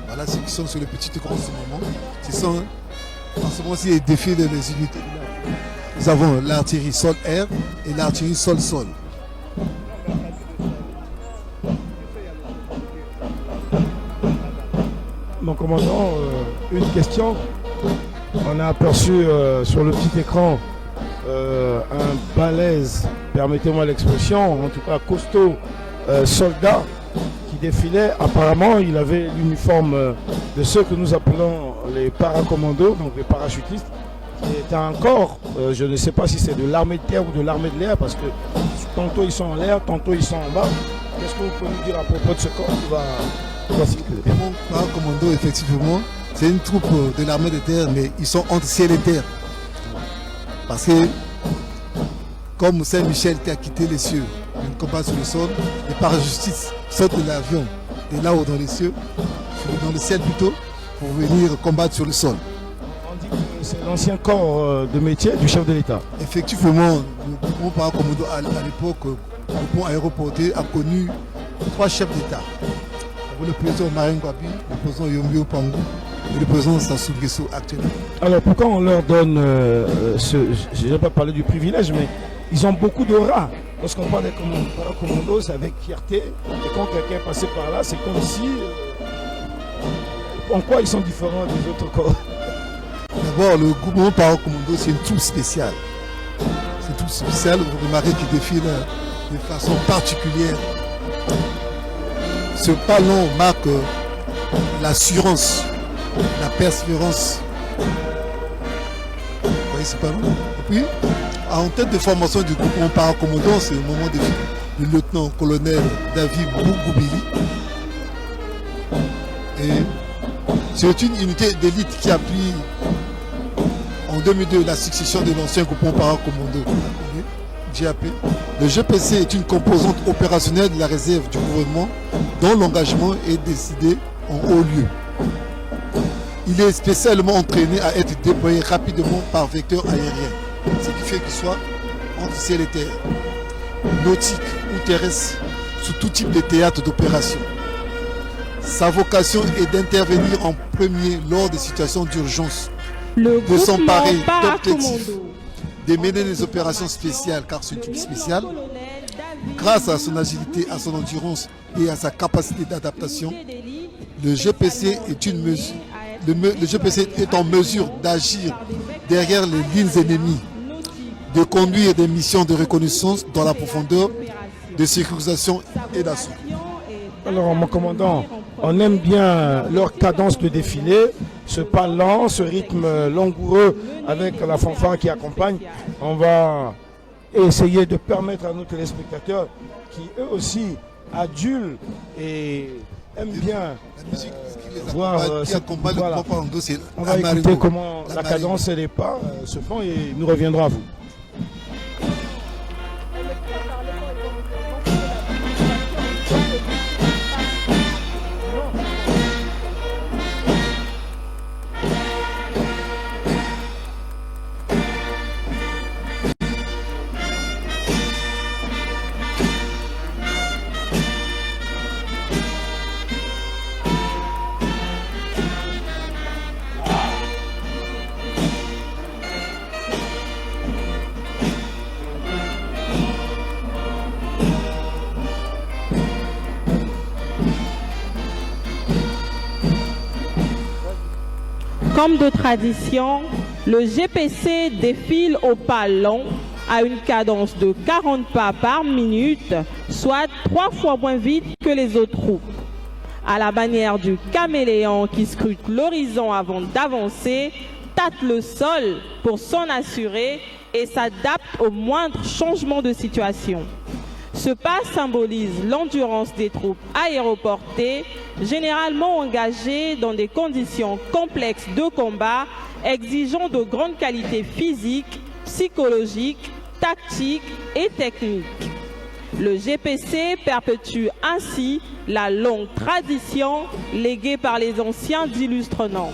Voilà ceux qui sont sur le petit écran en ce moment. Ce sont en ce moment-ci les défis des unités. Nous avons l'artillerie sol-air et l'artillerie sol-sol. Mon commandant, une question. On a aperçu sur le petit écran un balèze, permettez-moi l'expression, en tout cas costaud soldat qui défilait. Apparemment, il avait l'uniforme de ceux que nous appelons les paracommandos, donc les parachutistes. C'est un corps, je ne sais pas si c'est de l'armée de terre ou de l'armée de l'air, parce que tantôt ils sont en l'air, tantôt ils sont en bas. Qu'est-ce que vous pouvez nous dire à propos de ce corps qui va circuler? Mon paracommando, effectivement, c'est une troupe de l'armée de terre, mais ils sont entre ciel et terre. Parce que, comme Saint-Michel qui a quitté les cieux, une combat sur le sol, les parachutistes sortent de l'avion, de là-haut dans les cieux, dans le ciel plutôt, pour venir combattre sur le sol. C'est l'ancien corps de métier du chef de l'État. Effectivement, le paracommando à l'époque, le pont aéroporté a connu 3 chefs d'État. Le président Marine Gwabi, le président Yombio Pangou et le président Sassou Nguesso actuellement. Alors pourquoi on leur donne je n'ai pas parlé du privilège, mais ils ont beaucoup de rats. Lorsqu'on parle des paracommandos, c'est avec fierté. Et quand quelqu'un est passé par là, c'est comme si... en quoi ils sont différents des autres corps? D'abord, le groupement paracommando, c'est une troupe spéciale. C'est une troupe spéciale, vous remarquez qu'il défile de façon particulière. Ce ballon marque l'assurance, la persévérance. Vous voyez ce ballon? Et puis, en tête de formation du groupement paracommando, c'est le moment du lieutenant-colonel David Bougoubili. Et c'est une unité d'élite qui appuie en 2002 la succession de l'ancien groupement paracommando GAP. Le GPC est une composante opérationnelle de la réserve du gouvernement dont l'engagement est décidé en haut lieu. Il est spécialement entraîné à être déployé rapidement par vecteur aérien, ce qui fait qu'il soit entre ciel et terre, nautique ou terrestre, sous tout type de théâtre d'opération. Sa vocation est d'intervenir en premier lors des situations d'urgence, de s'emparer d'objectifs, de mener des opérations spéciales, car c'est une troupe spéciale. Grâce à son agilité, à son endurance et à sa capacité d'adaptation, le GPC est en mesure d'agir derrière les lignes ennemies, de conduire des missions de reconnaissance dans la profondeur, de sécurisation et d'assaut. Alors, mon commandant, on aime bien leur cadence de défilé, ce pas lent, ce rythme langoureux avec la fanfare qui accompagne. On va essayer de permettre à nos téléspectateurs qui eux aussi adulent et aiment bien la musique voir voilà. On va écouter comment la cadence et les pas se font et nous reviendrons à vous. Comme de tradition, le GPC défile au pas long à une cadence de 40 pas par minute, soit 3 fois moins vite que les autres troupes. à la manière du caméléon qui scrute l'horizon avant d'avancer, tâte le sol pour s'en assurer et s'adapte au moindre changement de situation. Ce pas symbolise l'endurance des troupes aéroportées, généralement engagées dans des conditions complexes de combat, exigeant de grandes qualités physiques, psychologiques, tactiques et techniques. Le GPC perpétue ainsi la longue tradition léguée par les anciens d'illustres noms.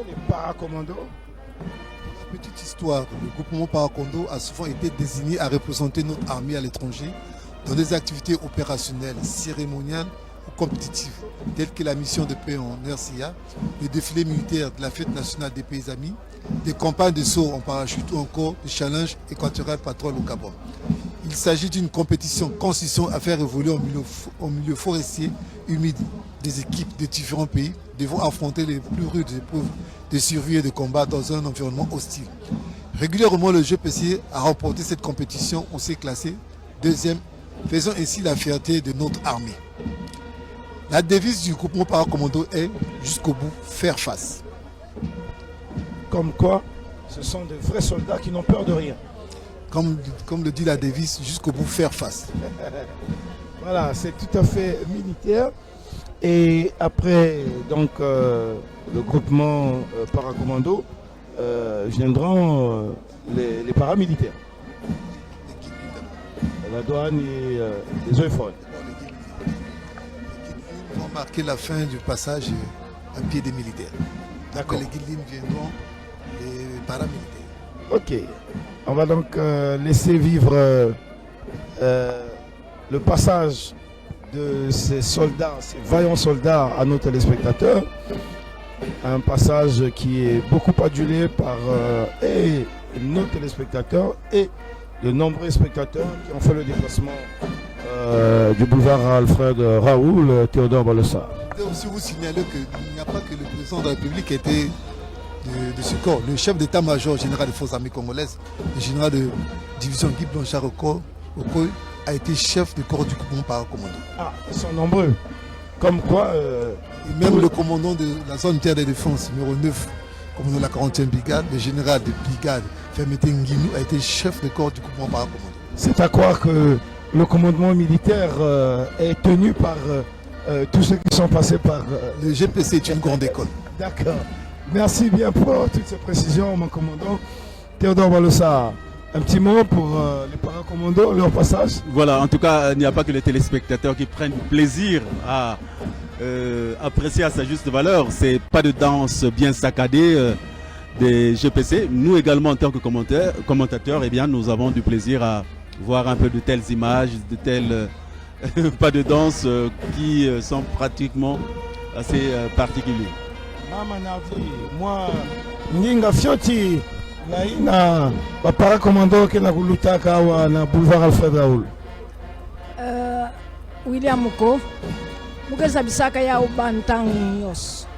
Les paracommandos. Petite histoire, le groupement paracommando a souvent été désigné à représenter notre armée à l'étranger dans des activités opérationnelles, cérémoniales ou compétitives, telles que la mission de paix en RCA, le défilé militaire de la fête nationale des pays amis, des campagnes de saut en parachute ou encore le challenge équatorial patrol au Gabon. Il s'agit d'une compétition consistant à faire évoluer au milieu forestier humide des équipes de différents pays devant affronter les plus rudes épreuves de survie et de combat dans un environnement hostile. Régulièrement, le GPC a remporté cette compétition, on s'est classé deuxième, faisant ainsi la fierté de notre armée. La devise du groupement paracommando est « Jusqu'au bout, faire face ». Comme quoi, ce sont de vrais soldats qui n'ont peur de rien. Comme le dit la devise, jusqu'au bout, faire face. Voilà, c'est tout à fait militaire. Et après, donc, le groupement paracommando, viendront les paramilitaires. La douane et les eaux et forêts. Ils vont marquer la fin du passage à pied des militaires. Après les guidelines viendront les paramilitaires. Ok. On va donc laisser vivre le passage de ces soldats, ces vaillants soldats à nos téléspectateurs. Un passage qui est beaucoup adulé par et nos téléspectateurs et de nombreux spectateurs qui ont fait le déplacement du boulevard Alfred Raoul, Théodore Balossa. Je voudrais aussi vous signaler qu'il n'y a pas que le président de la République qui était de ce corps. Le chef d'état-major général des forces armées congolaises, le général de division Guy Blanchard Okoye, a été chef du corps du groupement paracommando. Ah, ils sont nombreux. Comme quoi... et même le commandant de la zone militaire de défense, numéro 9, commandant de la 40e brigade, le général de brigade Fermeté Nguinou, a été chef du corps du groupement paracommando. C'est à croire que le commandement militaire est tenu par tous ceux qui sont passés par... Le GPC est une grande école. D'accord. Merci bien pour toutes ces précisions, mon commandant. Théodore Balossa, un petit mot pour les paracommandos, leur passage. Voilà, en tout cas, il n'y a pas que les téléspectateurs qui prennent plaisir à apprécier à sa juste valeur. C'est pas de danse bien saccadée des GPC. Nous également, en tant que commentateurs, eh bien, nous avons du plaisir à voir un peu de telles images, de tels pas de danse qui sont pratiquement assez particuliers. Mama Nardi, moi, Ninga Fioti, na paracommando qui na kulutaka wa na boulevard Alfred Raoul. William Muko, mukeza bisaka ya ubantang yos.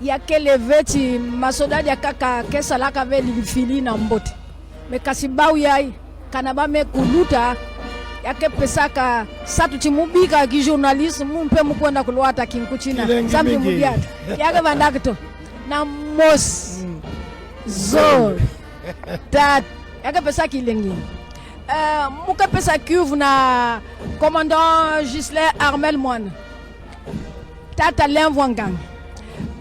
Ya kele veti masodadi ya kaka kesa laka veli fili na mbote. Me kasibau yai kanaba me kuluta yake pesaka satu timubika ki journaliste mumpe mukwenda kulwata kinkuchina sambi mubyata yake bandakto na mos zo tat yake pesa kilengi muka pesa cuve na commandant Gislain Armel Moine tata Lenvwangang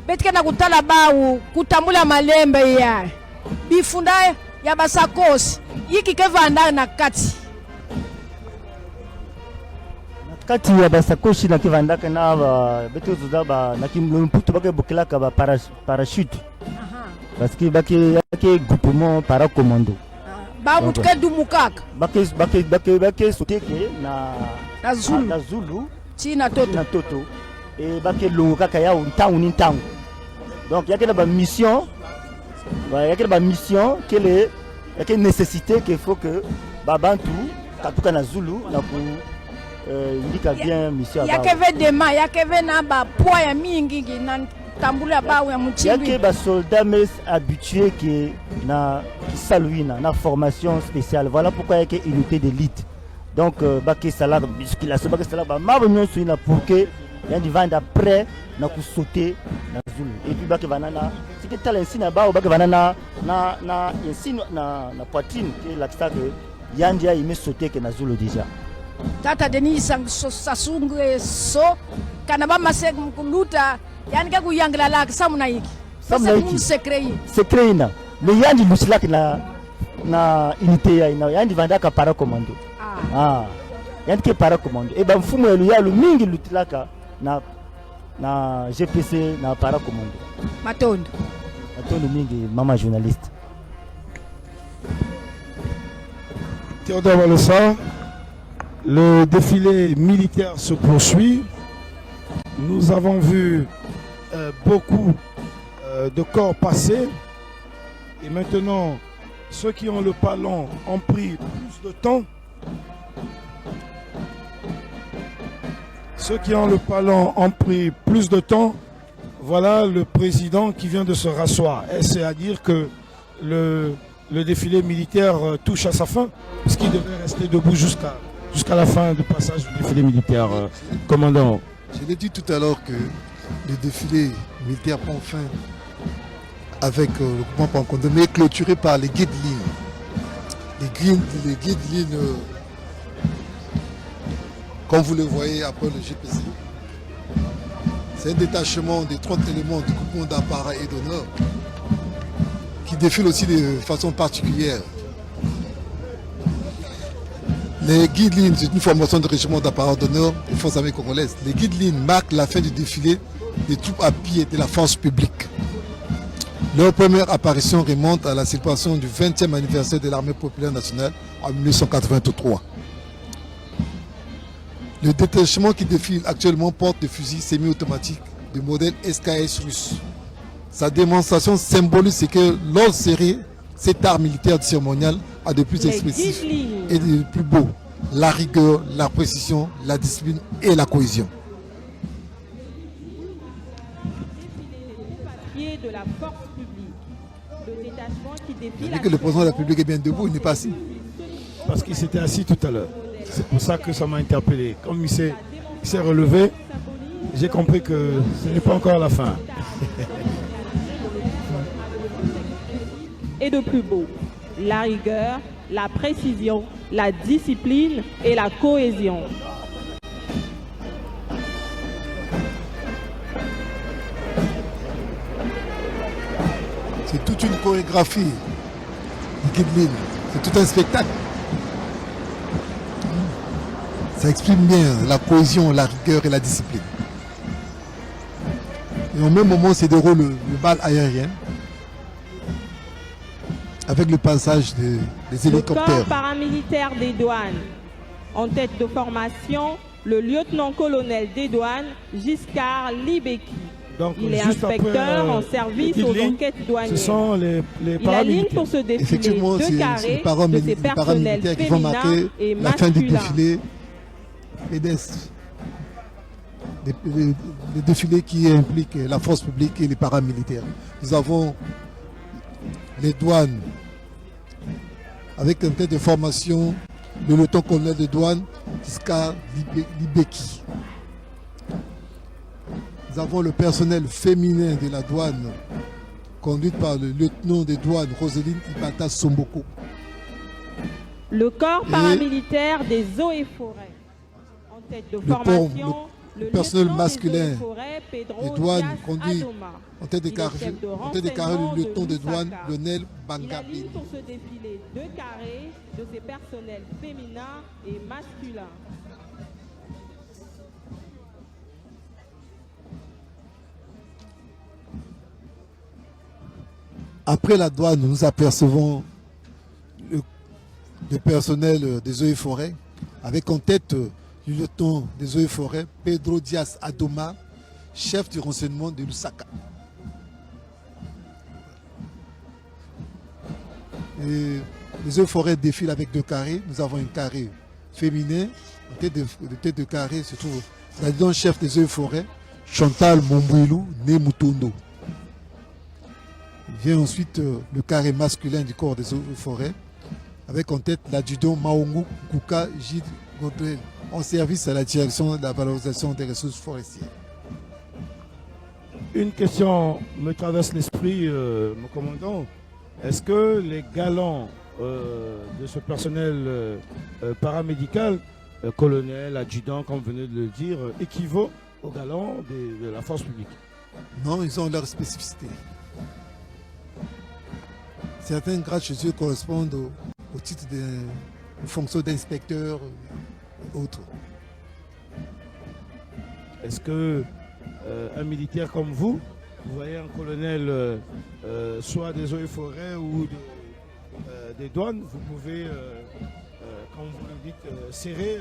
betikena kutala bawu kutambula malembe ya bifunda ya basakosi yiki kevanda na kati ya basakoshi na kivandaka na beto zaba na kimputu bake bokelaka ba parachute parce que bake groupement para commando ba mutuke dumukaka bake soteke na Zulu China toto et bake longo kaka ya ntangu ni ntangu donc yake na ba mission que yake nécessité qu'il faut que babantu katuka na Zulu na ku indika bien mission ya keve dema ya keve na ba poids ya mingi na tambula ba ya muchimbi yake ba soldats mais habitués qui na saluina na formation spéciale. Voilà pourquoi yake unité d'élite. Donc baki sala musculation baki sala ba mabo nyonso ina pour que yandi vanda prêt na ku sauter na Zulu et puis baki vanana c'est que talent sina ba baki vanana na insino na poitrine que l'accent que yandi a aimé sauter que na Zulu déjà. Tata Denis Sasungwe so kana ba masek mkuluta yani ka kuyangla la samuna hiki sasa mu secret ina mais yandi lusilak na unité ya ina yandi vandaka para commando yandi ke para commando e ba mfumo ya lu mingi lutilaka na GPC na para commando matondo mingi mama journaliste Théodore Malossa. Le défilé militaire se poursuit. Nous avons vu beaucoup de corps passer. Et maintenant, ceux qui ont le palon ont pris plus de temps. Ceux qui ont le palon ont pris plus de temps. Voilà le président qui vient de se rasseoir. Et c'est à dire que le défilé militaire touche à sa fin, puisqu'il devait rester debout jusqu'à la fin du passage du défilé militaire. Commandant. Je l'ai dit tout à l'heure que le défilé militaire prend fin avec le groupement Pankondo, mais clôturé par les guides lignes. Les guides lignes, comme vous le voyez après le GPC, c'est un détachement des 30 éléments du groupement d'appareil et d'honneur qui défile aussi de façon particulière. Les guides lignes, c'est une formation de régiment d'appareil d'honneur des forces armées congolaises. Les guides lignes marquent la fin du défilé des troupes à pied de la force publique. Leur première apparition remonte à la célébration du 20e anniversaire de l'armée populaire nationale en 1983. Le détachement qui défile actuellement porte des fusils semi-automatiques du modèle SKS russe. Sa démonstration symbolise ce que l'ordre serré, cet art militaire cérémonial, a de plus expressif et de plus beau: la rigueur, la précision, la discipline et la cohésion. De la force publique, le détachement qui défile. Que le président de la République est bien debout, il n'est pas assis. Parce qu'il s'était assis tout à l'heure. C'est pour ça que ça m'a interpellé. Comme il s'est relevé, j'ai compris que ce n'est pas encore la fin. Et de plus beau, la rigueur, la précision, la discipline et la cohésion. C'est toute une chorégraphie du guide ligne. C'est tout un spectacle. Ça exprime bien la cohésion, la rigueur et la discipline. Et au même moment, se déroule le bal aérien avec le passage des hélicoptères. Le corps paramilitaire des douanes. En tête de formation, le lieutenant-colonel des douanes, Giscard Libeki. Donc, il est inspecteur en service aux enquêtes douanières. Ce sont les il aligne pour ce défilé deux carrés de ses personnels qui vont marquer et la fin du défilé pédestre. Le défilé qui implique la force publique et les paramilitaires. Nous avons les douanes avec un tête de formation, le lieutenant-colonel de douane, Giscard Libeki. Nous avons le personnel féminin de la douane, conduite par le lieutenant de douane Roseline Ibata Somboko. Le corps paramilitaire des eaux et forêts, en tête de formation, le personnel masculin des douanes conduit en tête de carré le lieutenant de douane Lionel Bangabi. Pour ce défilé 2 carrés de ses personnels féminins et masculins. Après la douane, nous apercevons le personnel des eaux et forêts, avec en tête le lieutenant des eaux et forêts, Pedro Diaz Adoma, chef du renseignement de Lusaka. Et les eaux et forêts défilent avec 2 carrés. Nous avons un carré féminin. En tête de carré se trouve l'adjudant-chef des eaux et forêts, Chantal Mombouilou, né Mutondo. Il vient ensuite le carré masculin du corps des eaux et forêts, avec en tête l'adjudant Maongu Kouka Gilles Godrel, en service à la direction de la valorisation des ressources forestières. Une question me traverse l'esprit, mon commandant. Est-ce que les galants de ce personnel paramédical, colonel, adjudant, comme vous venez de le dire, équivaut aux galants de la force publique? Non, ils ont leur spécificité. Certains grades chez eux correspondent au titre de fonction d'inspecteur et autres. Est-ce que un militaire comme vous voyez un colonel soit des eaux et forêts ou des douanes, vous pouvez, comme vous le dites, serrer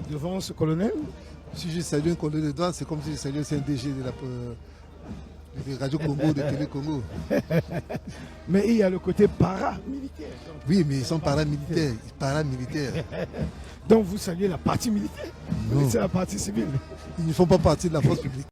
devant ce colonel? Si je salue un colonel de douane, c'est comme si je saluais un DG de Radio Congo, de Télé Congo. Mais il y a le côté paramilitaire. Oui, mais ils sont paramilitaires. Donc vous saluez la partie militaire? Non. C'est la partie civile. Ils ne font pas partie de la force publique.